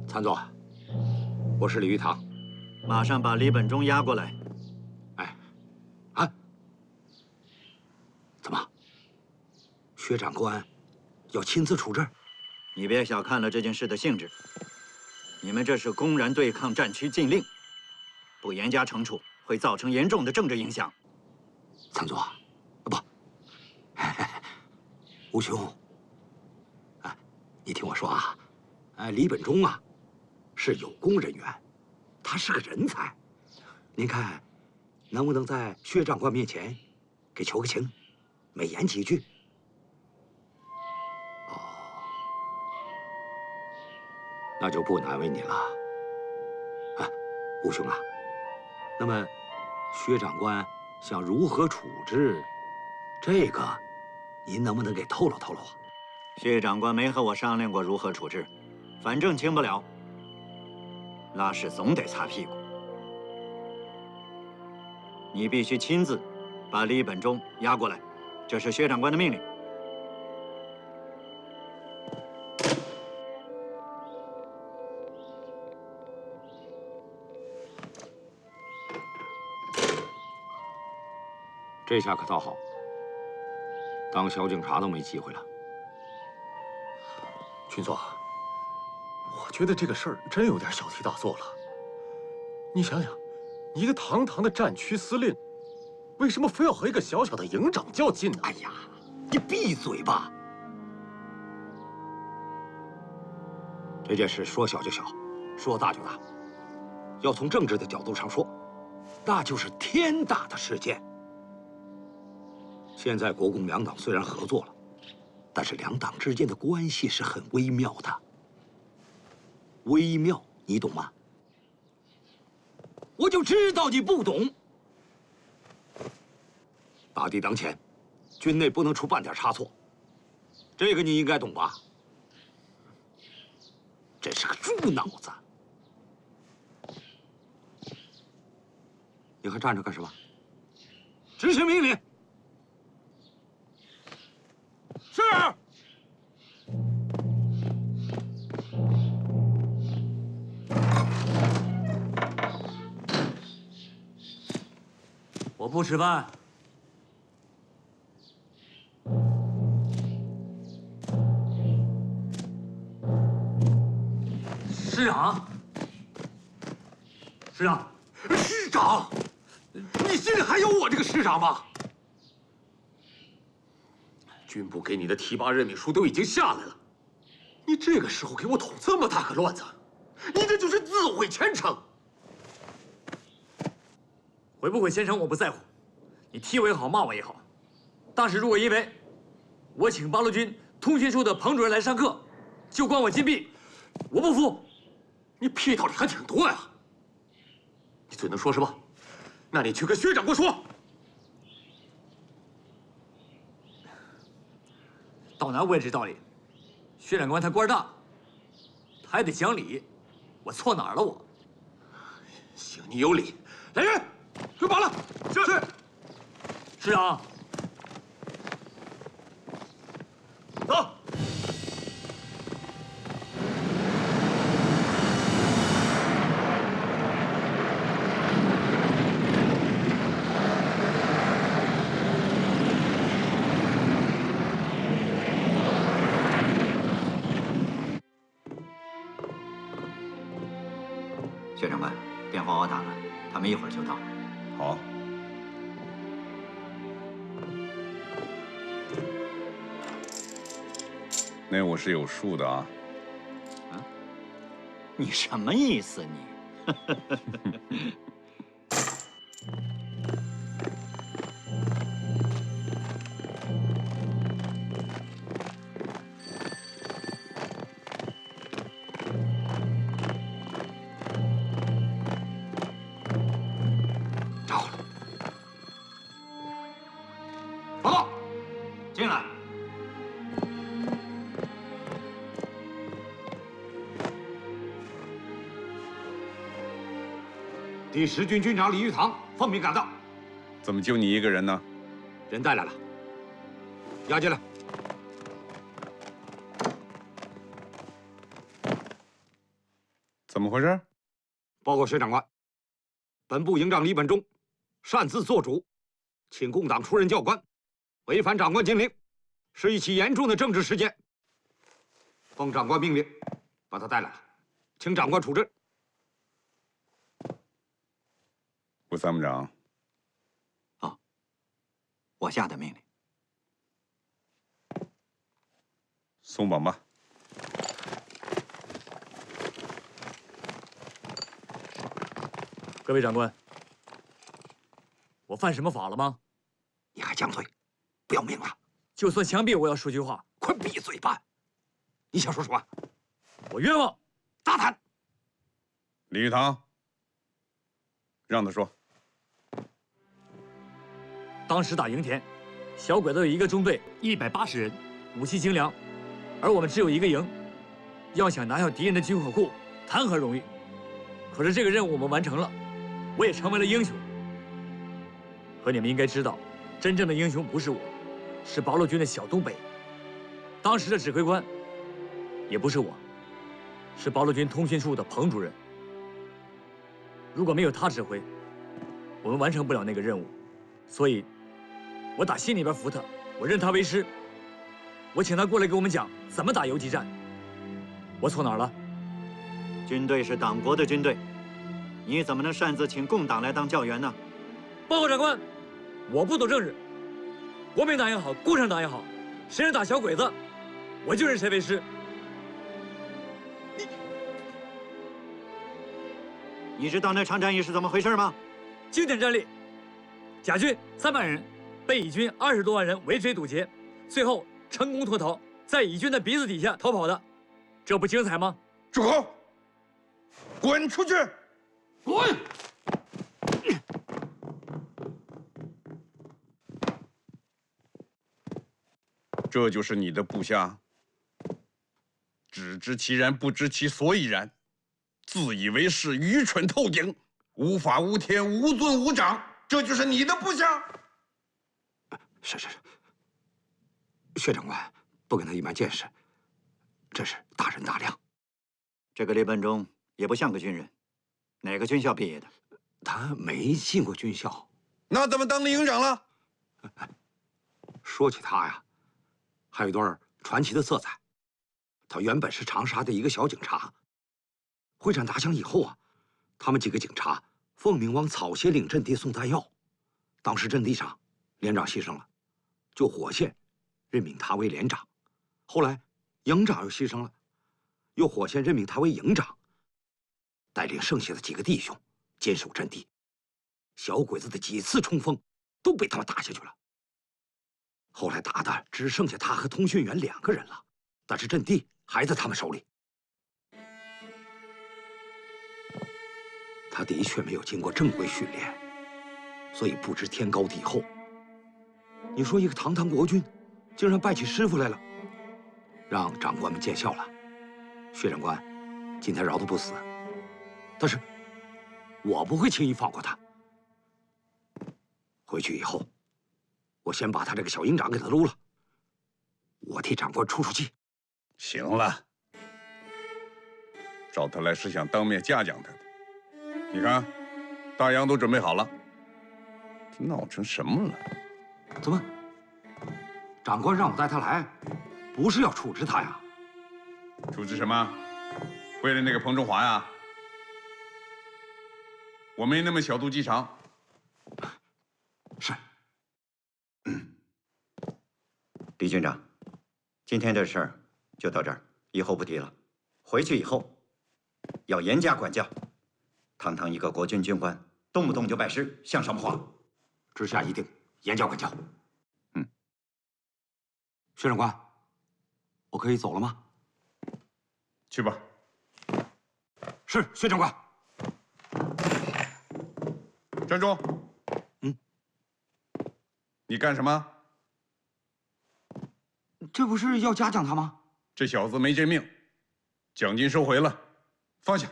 参座，我是李玉堂，马上把李本忠押过来。怎么？薛长官要亲自处置？你别小看了这件事的性质。你们这是公然对抗战区禁令，不严加惩处，会造成严重的政治影响。参座，不，吴兄，你听我说啊，李本忠啊，是有功人员，他是个人才。您看，能不能在薛长官面前给求个情，美言几句？哦，那就不难为你了。吴兄啊，那么薛长官想如何处置，这个您能不能给透露透露啊？薛长官没和我商量过如何处置，反正轻不了。拉屎总得擦屁股，你必须亲自把李本忠押过来，这是薛长官的命令。这下可倒好，当小警察都没机会了。军座，我觉得这个事儿真有点小题大做了。你想想，一个堂堂的战区司令，为什么非要和一个小小的营长较劲呢？哎呀，你闭嘴吧！这件事说小就小，说大就大。要从政治的角度上说，那就是天大的事件。现在国共两党虽然合作了，但是两党之间的关系是很微妙的。微妙，你懂吗？我就知道你不懂。大敌当前，军内不能出半点差错，这个你应该懂吧？真是个猪脑子！你还站着干什么？执行命令！是。我不吃饭。师长，师长，师长，你心里还有我这个师长吗？军部给你的提拔任命书都已经下来了，你这个时候给我捅这么大个乱子，你这就是自毁前程。毁不毁前程我不在乎，你踢我也好，骂我也好。当时如果因为我请八路军通讯处的彭主任来上课，就关我禁闭，我不服。你屁道理还挺多呀！你最能说什么？那你去跟薛长官说。到哪我也知道理。薛长官他官大，他还得讲理。我错哪儿了我？行，你有理。来人，给我绑了。是。师长。走。伙熬打了，他们一会儿就到。好。那我是有数的啊。啊？你什么意思你？第10军军长李玉堂奉命赶到。怎么就你一个人呢？人带来了，押进来。怎么回事？报告薛长官，本部营长李本忠擅自做主，请共党出任教官，违反长官禁令，是一起严重的政治事件。奉长官命令，把他带来了，请长官处置。吴参谋长。我下的命令。松绑吧。各位长官，我犯什么法了吗？你还犟嘴，不要命了？就算枪毙，我要说句话。快闭嘴吧！你想说什么？我冤枉！大胆！李玉堂，让他说。当时打营田，小鬼子有一个中队180人，武器精良，而我们只有一个营，要想拿下敌人的军火库，谈何容易？可是这个任务我们完成了，我也成为了英雄。可你们应该知道，真正的英雄不是我，是八路军的小东北。当时的指挥官也不是我，是八路军通讯处的彭主任。如果没有他指挥，我们完成不了那个任务。所以，我打心里边服他，我认他为师。我请他过来给我们讲怎么打游击战。我错哪儿了？军队是党国的军队，你怎么能擅自请共党来当教员呢？报告长官，我不懂政治，国民党也好，共产党也好，谁人打小鬼子，我就认谁为师。你知道那场战役是怎么回事吗？经典战例。甲军300人被乙军20多万人围追堵截，最后成功脱逃，在乙军的鼻子底下逃跑的，这不精彩吗？住口！滚出去！滚！这就是你的部下，只知其然，不知其所以然，自以为是，愚蠢透顶，无法无天，无尊无长。这就是你的部下。是，薛长官不跟他一般见识，真是大人大量。这个李本忠也不像个军人，哪个军校毕业的？他没进过军校，那怎么当了营长了？说起他呀，还有一段传奇的色彩。他原本是长沙的一个小警察，会战打响以后啊，他们几个警察奉命往草鞋岭阵地送弹药，当时阵地上连长牺牲了，就火线任命他为连长。后来营长又牺牲了，又火线任命他为营长，带领剩下的几个弟兄坚守阵地。小鬼子的几次冲锋都被他们打下去了。后来打的只剩下他和通讯员2个人了，但是阵地还在他们手里。他的确没有经过正规训练，所以不知天高地厚。你说一个堂堂国军，竟然拜起师傅来了，让长官们见笑了。薛长官今天饶他不死，但是我不会轻易放过他。回去以后，我先把他这个小营长给他撸了，我替长官出气。行了，找他来是想当面嘉奖他的。你看，大洋都准备好了，这闹成什么了？怎么？长官让我带他来，不是要处置他呀？处置什么？为了那个彭中华呀？我没那么小肚鸡肠。是。李军长，今天这事儿就到这儿，以后不提了。回去以后要严加管教。堂堂一个国军军官，动不动就拜师，像什么话？知下一定严加管教。薛长官，我可以走了吗？去吧。是，薛长官。站住！你干什么？这不是要嘉奖他吗？这小子没这命，奖金收回了，放下。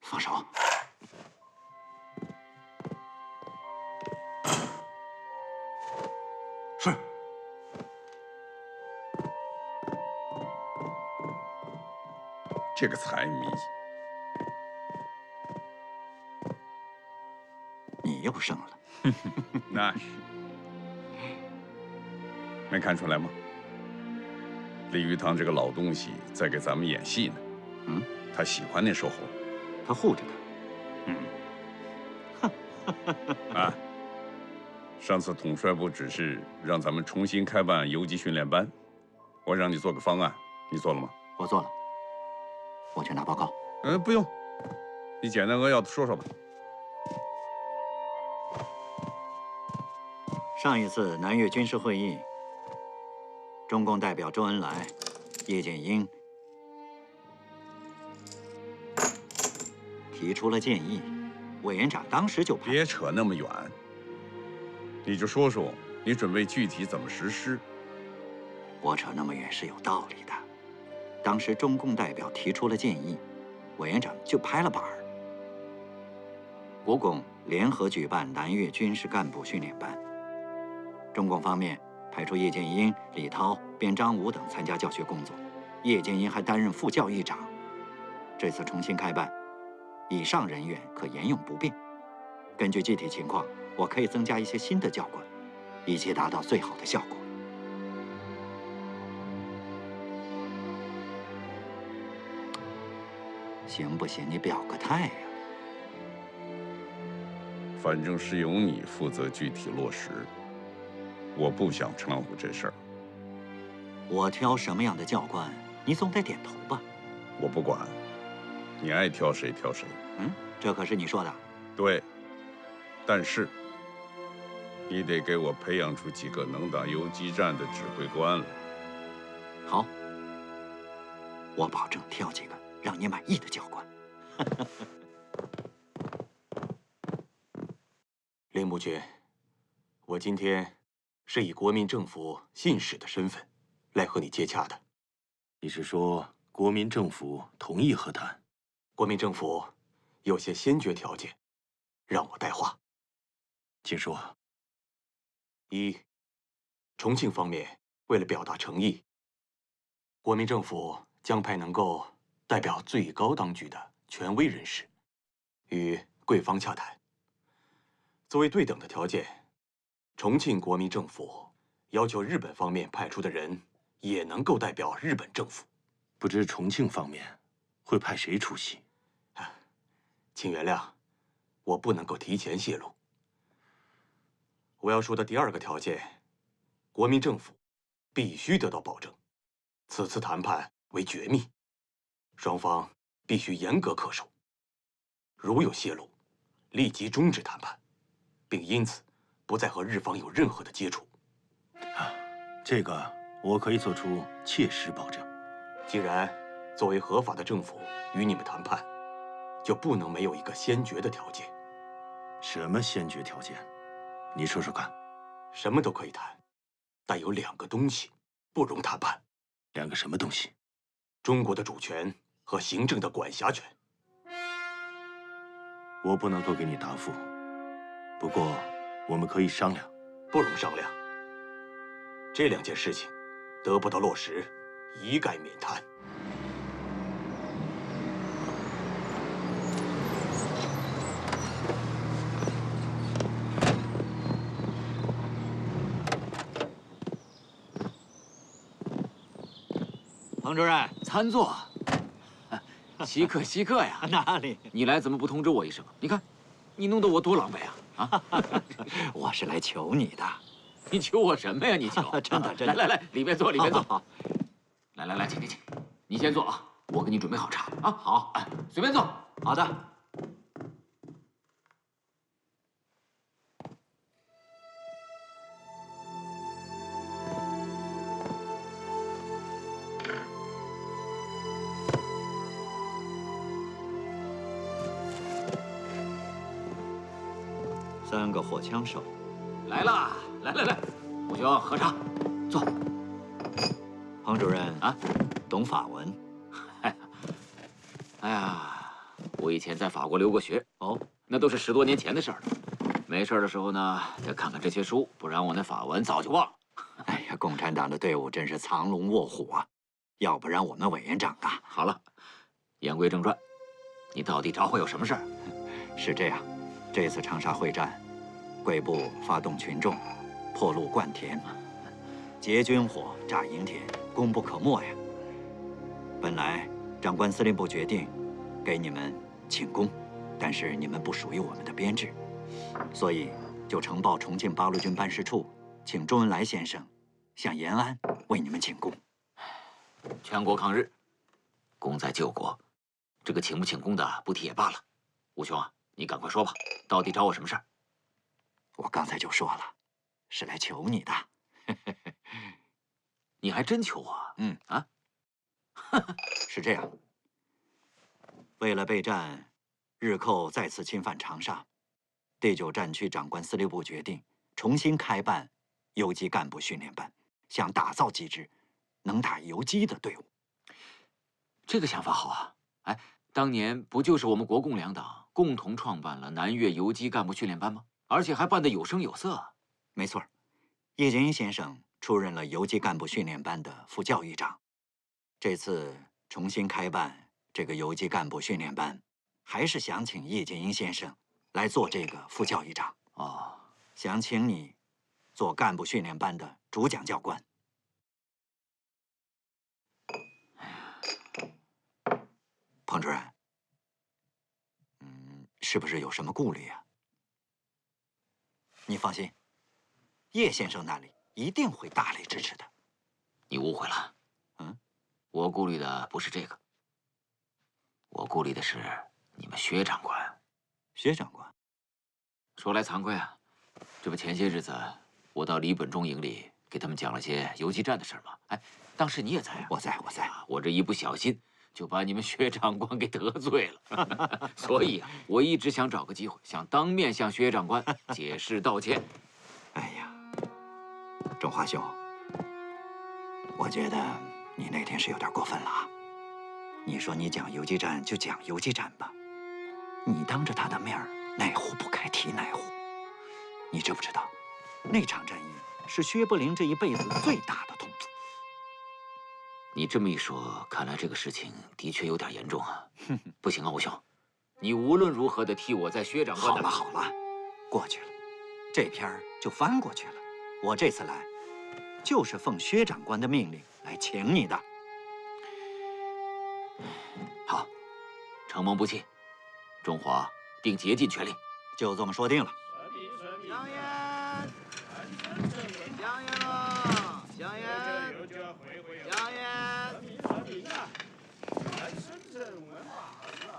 放手。是。这个财迷，你又胜了。那是。没看出来吗？李玉堂这个老东西在给咱们演戏呢。他喜欢那瘦猴，他护着他。啊，上次统帅部指示让咱们重新开办游击训练班，我让你做个方案，你做了吗？我做了。我去拿报告。不用，你简单扼要的说说吧。上一次南越军事会议，中共代表周恩来、叶剑英提出了建议，委员长当时就别扯那么远，你就说说你准备具体怎么实施。我扯那么远是有道理的。当时中共代表提出了建议，委员长就拍了板儿。国共联合举办南越军事干部训练班，中共方面派出叶剑英、李涛、边章武等参加教学工作，叶剑英还担任副教育长。这次重新开办，以上人员可沿用不变。根据具体情况，我可以增加一些新的教官，以期达到最好的效果。行不行？你表个态呀！反正是由你负责具体落实，我不想掺和这事儿。我挑什么样的教官，你总得点头吧？我不管，你爱挑谁挑谁。这可是你说的。对，但是你得给我培养出几个能打游击战的指挥官来。好，我保证挑几个让你满意的教官。林木君，我今天是以国民政府信使的身份来和你接洽的。你是说国民政府同意和谈？国民政府有些先决条件，让我带话。请说。一，重庆方面为了表达诚意，国民政府将派能够代表最高当局的权威人士，与贵方洽谈。作为对等的条件，重庆国民政府要求日本方面派出的人也能够代表日本政府。不知重庆方面会派谁出席？请原谅，我不能够提前泄露。我要说的第二个条件，国民政府必须得到保证，此次谈判为绝密，双方必须严格恪守。如有泄露，立即终止谈判，并因此不再和日方有任何的接触。这个我可以做出切实保证。既然作为合法的政府与你们谈判，就不能没有一个先决的条件。什么先决条件？你说说看。什么都可以谈，但有2个东西不容谈判。2个什么东西？中国的主权和行政的管辖权。我不能够给你答复，不过我们可以商量。不容商量。这2件事情得不到落实，一概免谈。彭主任，参座。稀客，稀客呀！哪里？你来怎么不通知我一声？你看，你弄得我多狼狈啊！啊！我是来求你的。你求我什么呀？你求？真的，真的。来，里面坐，里面坐。好。来，请。你先坐啊，我给你准备好茶啊。好，随便坐。好的。 3个火枪手来了，来，武兄喝茶，坐。彭主任啊，懂法文？哎呀，我以前在法国留过学哦，那都是10多年前的事了。没事的时候呢，再看看这些书，不然我那法文早就忘了。哎呀，共产党的队伍真是藏龙卧虎啊！要不然我们委员长啊……好了，言归正传，你到底找我有什么事儿？是这样。 这次长沙会战，贵部发动群众，破路灌田，劫军火，炸营田，功不可没呀。本来长官司令部决定给你们请功，但是你们不属于我们的编制，所以就呈报重庆八路军办事处，请周恩来先生向延安为你们请功。全国抗日，功在救国，这个请不请功的不提也罢了。武兄啊，你赶快说吧。 到底找我什么事儿？我刚才就说了，是来求你的。你还真求我？是这样。为了备战日寇再次侵犯长沙，第9战区长官司令部决定重新开办游击干部训练班，想打造几支能打游击的队伍。这个想法好啊！哎，当年不就是我们国共2党？ 共同创办了南粤游击干部训练班吗？而且还办得有声有色。没错，叶剑英先生出任了游击干部训练班的副教育长。这次重新开办这个游击干部训练班，还是想请叶剑英先生来做这个副教育长。哦，想请你做干部训练班的主讲教官。彭主任。 是不是有什么顾虑啊？你放心，叶先生那里一定会大力支持的。你误会了，我顾虑的不是这个，我顾虑的是你们薛长官。薛长官，说来惭愧啊，这不前些日子我到李本忠营里给他们讲了些游击战的事吗？哎，当时你也在啊？我在。我这一不小心。 就把你们薛长官给得罪了，所以啊，我一直想找个机会，想当面向薛长官解释道歉。哎呀，中华兄，我觉得你那天是有点过分了啊！你说你讲游击战就讲游击战吧，你当着他的面哪壶不开提哪壶。你知不知道，那场战役是薛伯龄这一辈子最大的痛。 你这么一说，看来这个事情的确有点严重啊！不行啊，武兄，你无论如何得替我在薛长官的……好了，过去了，这篇就翻过去了。我这次来，就是奉薛长官的命令来请你的。好，承蒙不弃，中华定竭尽全力。就这么说定了。香烟，香烟了，香烟。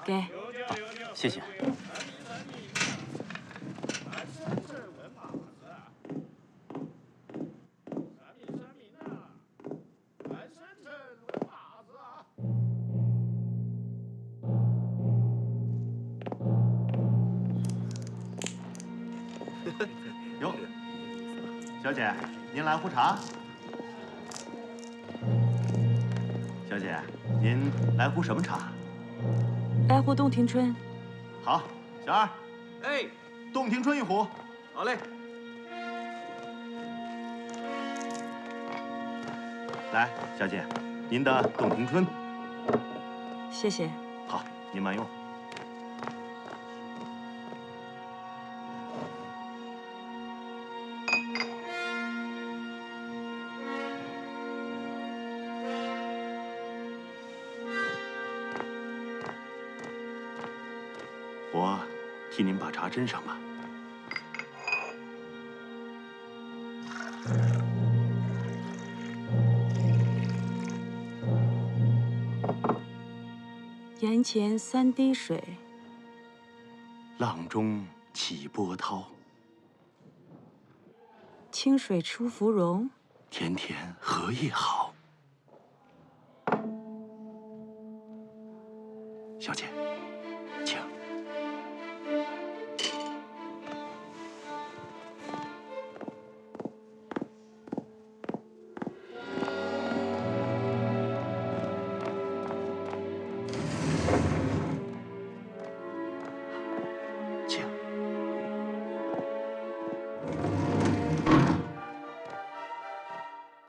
给，谢谢。哟，小姐，您来壶茶。小姐，您来壶什么茶？ 来壶洞庭春。好，小二，哎，洞庭春一壶。好嘞。来，小姐，您的洞庭春。谢谢。好，您慢用。替您把茶斟上吧。檐前三滴水，浪中起波涛。清水出芙蓉，甜甜荷叶好。小姐，请。请。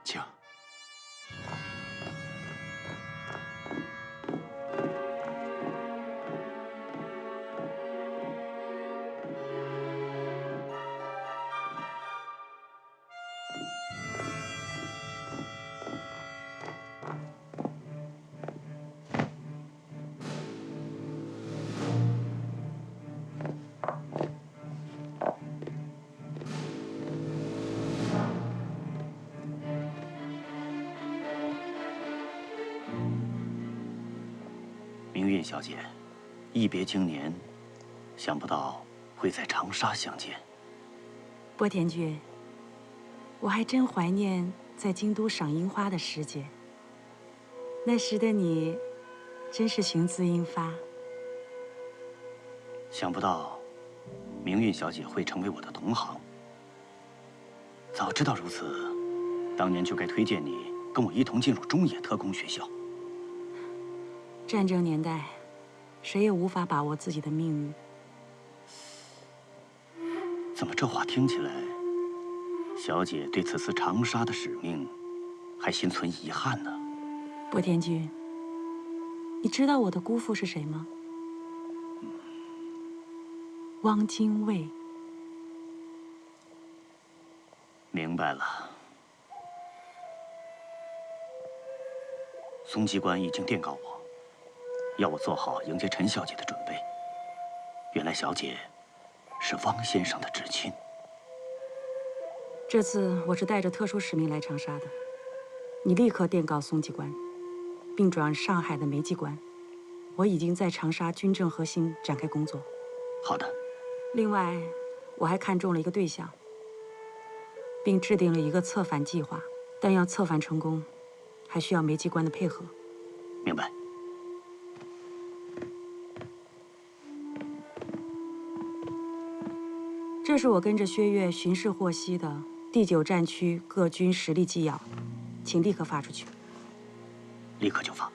请。明韵小姐，一别经年，想不到会在长沙相见。波田君，我还真怀念在京都赏樱花的时节。那时的你，真是雄姿英发。想不到，明韵小姐会成为我的同行。早知道如此，当年就该推荐你跟我一同进入中野特工学校。战争年代，谁也无法把握自己的命运。怎么这话听起来，小姐对此次长沙的使命还心存遗憾呢？波田君，你知道我的姑父是谁吗？汪精卫。明白了。松机关已经电告我，要我做好迎接陈小姐的准备。原来小姐是汪先生的至亲。这次我是带着特殊使命来长沙的，你立刻电告松机关，并转上海的梅机关。我已经在长沙军政核心展开工作。好的。另外，我还看中了一个对象，并制定了一个策反计划，但要策反成功，还需要梅机关的配合。明白。这是我跟着薛岳巡视获悉的第9战区各军实力纪要，请立刻发出去。立刻就发。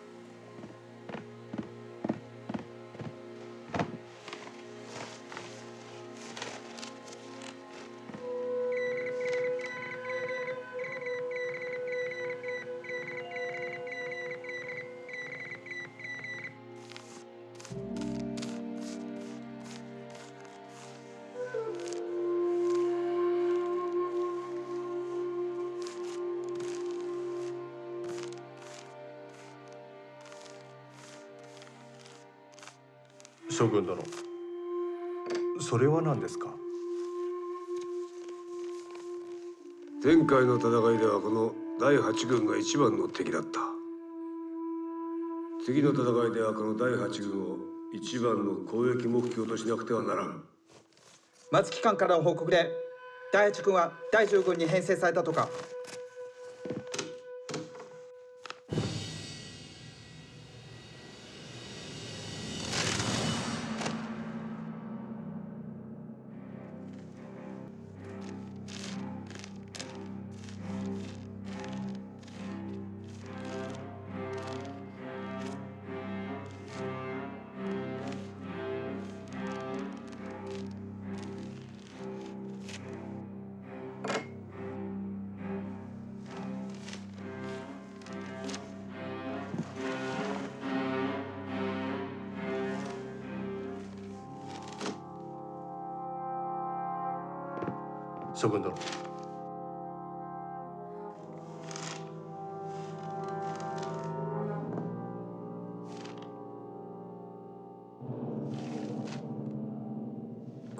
将軍殿、それは何ですか？前回の戦いではこの第8軍が一番の敵だった。次の戦いではこの第8軍を一番の攻撃目標としなくてはならん。松木官からの報告で第8軍は第10軍に編成されたとか。将軍殿。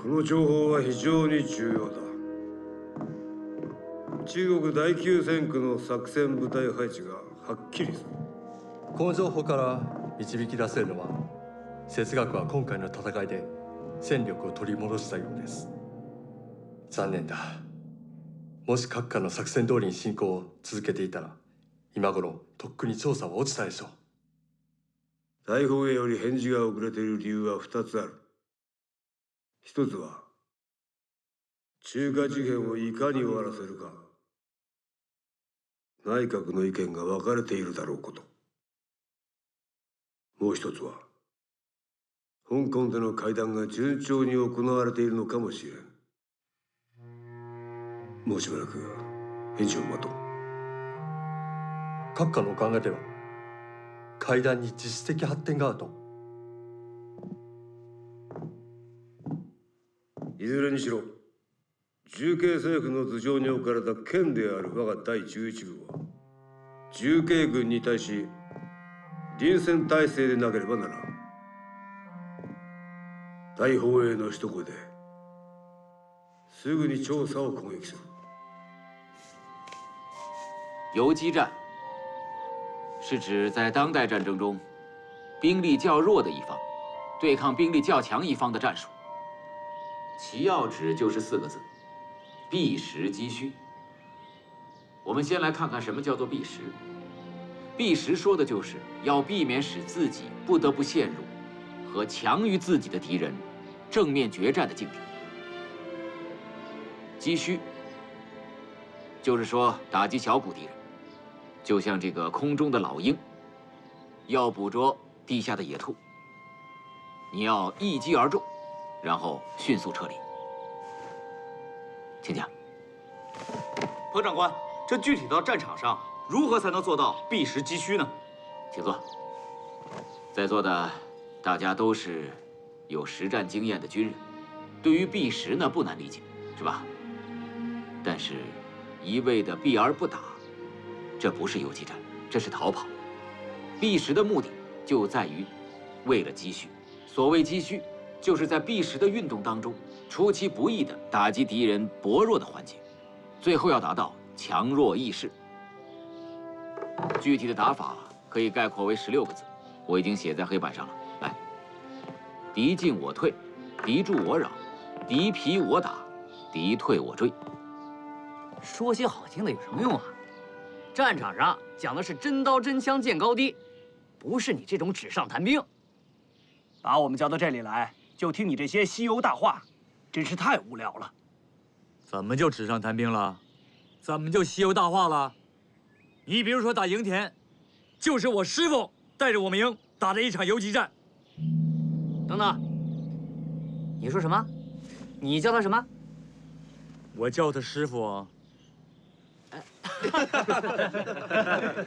この情報は非常に重要だ。中国第9戦区の作戦部隊配置がはっきりする。この情報から導き出せるのは、哲学は今回の戦いで戦力を取り戻したようです。残念だ。もし閣下の作戦通りに進行を続けていたら、今頃とっくに調査は落ちたでしょう。大本営より返事が遅れている理由は2つある。一つは中華事変をいかに終わらせるか。内閣の意見が分かれているだろうこと。もう一つは香港での会談が順調に行われているのかもしれん。もうしばらく返事を待とう。閣下のお考えでは会談に実質的発展があると。いずれにしろ重慶政府の頭上に置かれた県である我が第11軍は重慶軍に対し臨戦態勢でなければならん。大本営の一声ですぐに調査を攻撃する。游击战是指在当代战争中，兵力较弱的一方对抗兵力较强一方的战术。其要旨就是4个字：避实击虚。我们先来看看什么叫做避实。避实说的就是要避免使自己不得不陷入和强于自己的敌人正面决战的境地。击虚就是说打击小股敌人，就像这个空中的老鹰，要捕捉地下的野兔，你要一击而中，然后迅速撤离。请讲。彭长官，这具体到战场上，如何才能做到避实击虚呢？请坐。在座的大家都是有实战经验的军人，对于避实呢不难理解，是吧？但是一味的避而不打，这不是游击战，这是逃跑。避实的目的就在于为了击虚。所谓击虚，就是在避实的运动当中，出其不意地打击敌人薄弱的环节，最后要达到强弱易势。具体的打法可以概括为16个字，我已经写在黑板上了。来，敌进我退，敌驻我扰，敌疲我打，敌退我追。说些好听的有什么用啊？战场上讲的是真刀真枪见高低，不是你这种纸上谈兵。把我们叫到这里来，就听你这些西游大话，真是太无聊了。怎么就纸上谈兵了？怎么就西游大话了？你比如说打营田，就是我师傅带着我们营打的一场游击战。等等，你说什么？你叫他什么？我叫他师傅啊。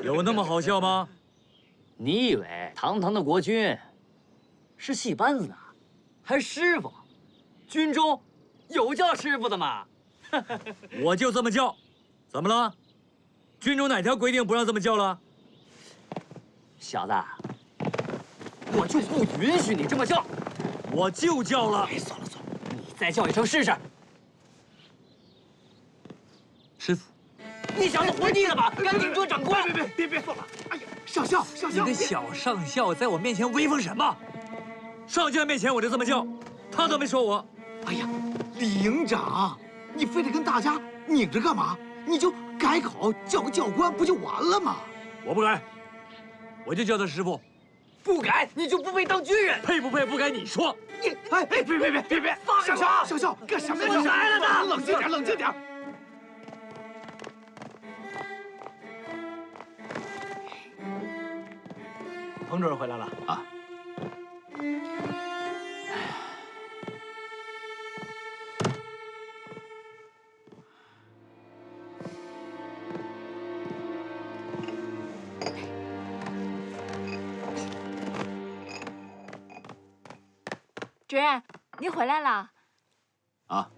有那么好笑吗？你以为堂堂的国军是戏班子呢，还师傅？军中有叫师傅的吗？我就这么叫，怎么了？军中哪条规定不让这么叫了？小子，我就不允许你这么叫！我就叫了。哎，算了算了，你再叫一声试试。师傅。你想活腻了吧？赶紧捉长官！别说了！哎呀，上校，你个小上校，在我面前威风什么？上将面前我就这么叫，他都没说我。哎呀，李营长，你非得跟大家拧着干嘛？你就改口叫个教官不就完了吗？我不改，我就叫他师傅。不改你就不配当军人。配不配不该你说。你哎，别！上校，干什么呀？我来了呢！冷静点。彭主任回来了啊！主任，您回来了。啊。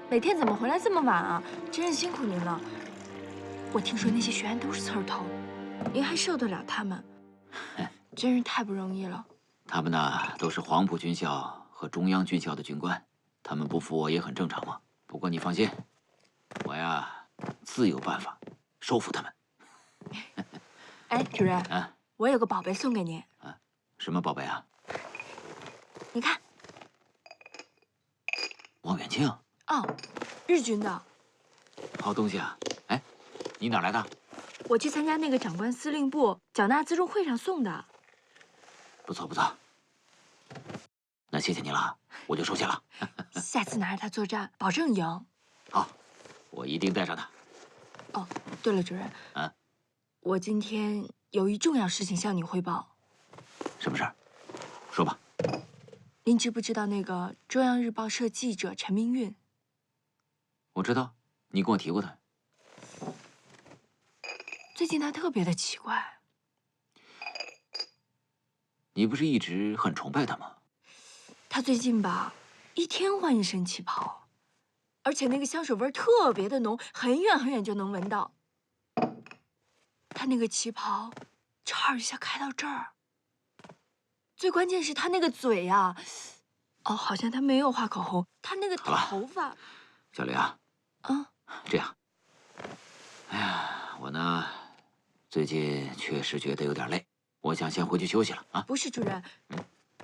每天怎么回来这么晚啊？真是辛苦您了。我听说那些学员都是刺儿头，您还受得了他们？真是太不容易了。他们呢，都是黄埔军校和中央军校的军官，他们不服我也很正常嘛。不过你放心，我呀自有办法收服他们。哎，主任，啊，我有个宝贝送给您。啊，什么宝贝啊？你看。望远镜。哦，日军的。好东西啊！哎，你哪来的？我去参加那个长官司令部缴纳自重会上送的。不错不错。那谢谢你了，我就收下了。下次拿着它作战，保证赢。好，我一定带上它。哦，对了，主任。啊，我今天有一重要事情向你汇报。什么事儿？说吧。您知不知道那个中央日报社记者陈明运？我知道，你跟我提过他。最近他特别的奇怪。你不是一直很崇拜他吗？他最近吧，一天换一身旗袍，而且那个香水味特别的浓，很远很远就能闻到。他那个旗袍，这儿一下开到这儿。最关键是他那个嘴呀，哦，好像他没有画口红，他那个头发。小李啊，啊，这样，哎呀，我呢，最近确实觉得有点累，我想先回去休息了啊。不是主任，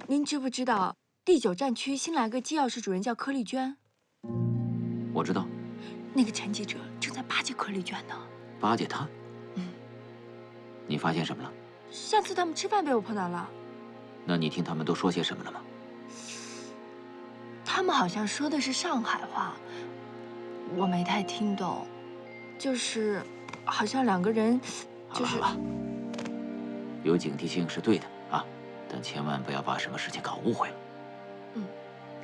您知不知道第9战区新来个机要室主任叫柯丽娟？我知道。那个陈记者正在巴结柯丽娟呢。巴结她？你发现什么了？上次他们吃饭被我碰到了。那你听他们都说些什么了吗？他们好像说的是上海话，我没太听懂，就是好像两个人就是。好了，有警惕性是对的啊，但千万不要把什么事情搞误会了。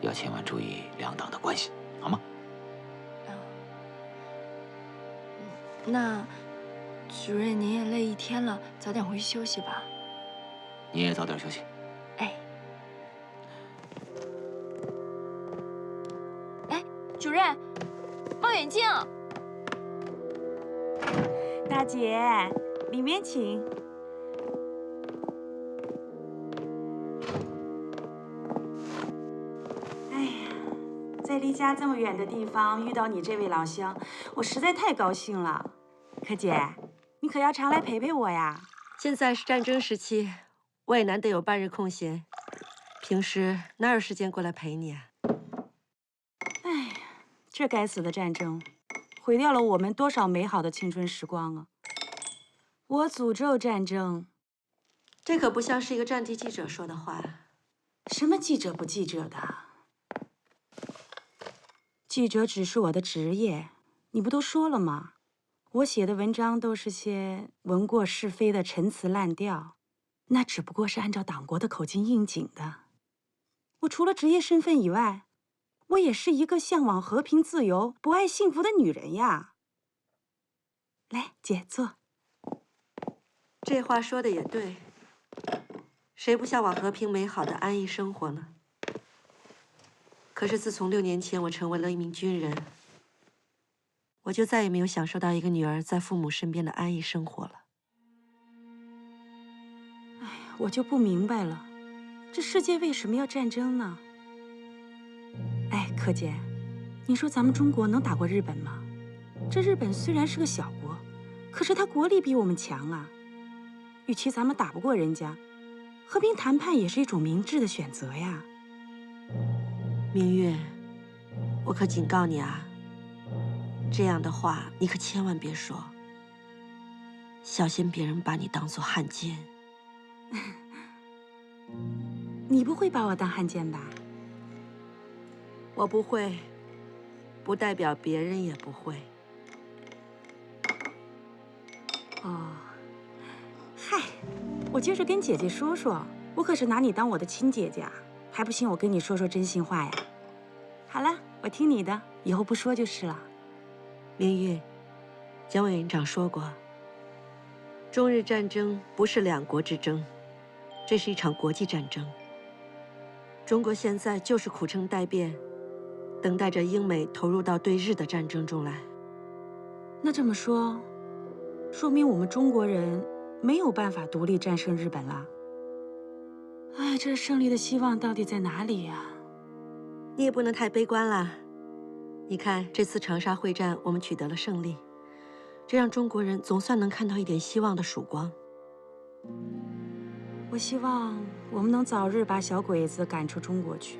要千万注意两党的关系，好吗？那主任您也累一天了，早点回去休息吧。你也早点休息。主任，望远镜。大姐，里面请。哎呀，在离家这么远的地方遇到你这位老乡，我实在太高兴了。柯姐，你可要常来陪陪我呀。现在是战争时期，我也难得有半日空闲，平时哪有时间过来陪你啊？这该死的战争，毁掉了我们多少美好的青春时光啊！我诅咒战争。这可不像是一个战地记者说的话。什么记者不记者的？记者只是我的职业，你不都说了吗？我写的文章都是些闻过是非的陈词滥调，那只不过是按照党国的口径应景的。我除了职业身份以外，我也是一个向往和平、自由、不爱幸福的女人呀。来，姐坐。这话说的也对，谁不向往和平美好的安逸生活呢？可是自从6年前我成为了一名军人，我就再也没有享受到一个女儿在父母身边的安逸生活了。哎呀，我就不明白了，这世界为什么要战争呢？哎，柯姐，你说咱们中国能打过日本吗？这日本虽然是个小国，可是它国力比我们强啊。与其咱们打不过人家，和平谈判也是一种明智的选择呀。明月，我可警告你啊，这样的话你可千万别说，小心别人把你当作汉奸。你不会把我当汉奸吧？我不会，不代表别人也不会。哦，嗨，我就是跟姐姐说说，我可是拿你当我的亲姐姐啊，还不信我跟你说说真心话呀？好了，我听你的，以后不说就是了。明玉，蒋委员长说过，中日战争不是两国之争，这是一场国际战争。中国现在就是苦撑待变，等待着英美投入到对日的战争中来。那这么说，说明我们中国人没有办法独立战胜日本了。哎，这胜利的希望到底在哪里呀？你也不能太悲观啦。你看，这次长沙会战，我们取得了胜利，这让中国人总算能看到一点希望的曙光。我希望我们能早日把小鬼子赶出中国去，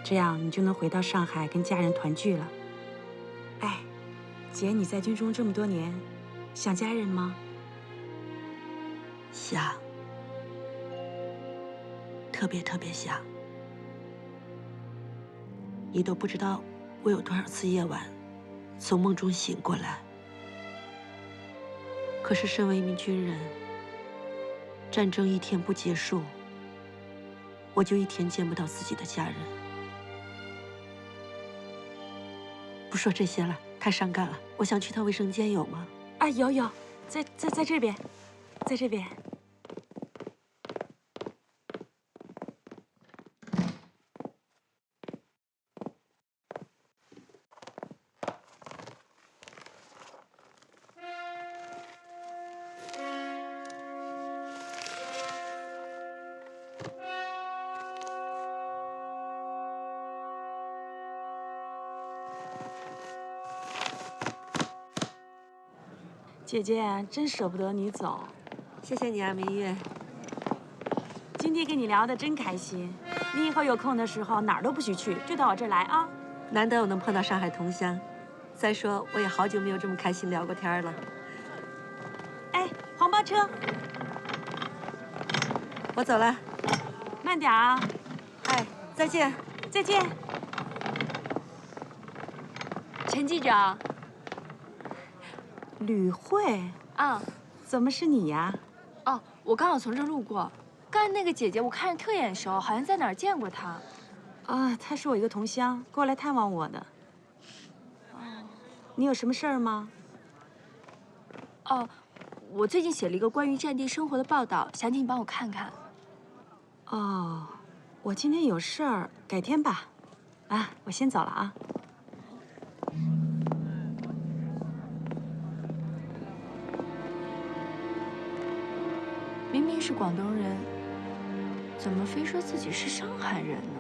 这样你就能回到上海跟家人团聚了。哎，姐，你在军中这么多年，想家人吗？想，特别想。你都不知道我有多少次夜晚从梦中醒过来。可是身为一名军人，战争一天不结束，我就一天见不到自己的家人。不说这些了，太伤感了。我想去趟卫生间，有吗？啊，有，在这边，在这边。姐姐，真舍不得你走。谢谢你啊，明月。今天跟你聊得真开心。你以后有空的时候哪儿都不许去，就到我这儿来啊。难得我能碰到上海同乡，再说我也好久没有这么开心聊过天了。哎，黄包车，我走了，慢点啊。哎，再见，再见。陈记长。吕慧啊，怎么是你呀？哦，我刚好从这路过。刚才那个姐姐我看着特眼熟，好像在哪儿见过她。啊，她是我一个同乡，过来探望我的。哦，你有什么事儿吗？哦，我最近写了一个关于战地生活的报道，想请你帮我看看。哦，我今天有事儿，改天吧。啊，我先走了啊。明明是广东人，怎么非说自己是上海人呢？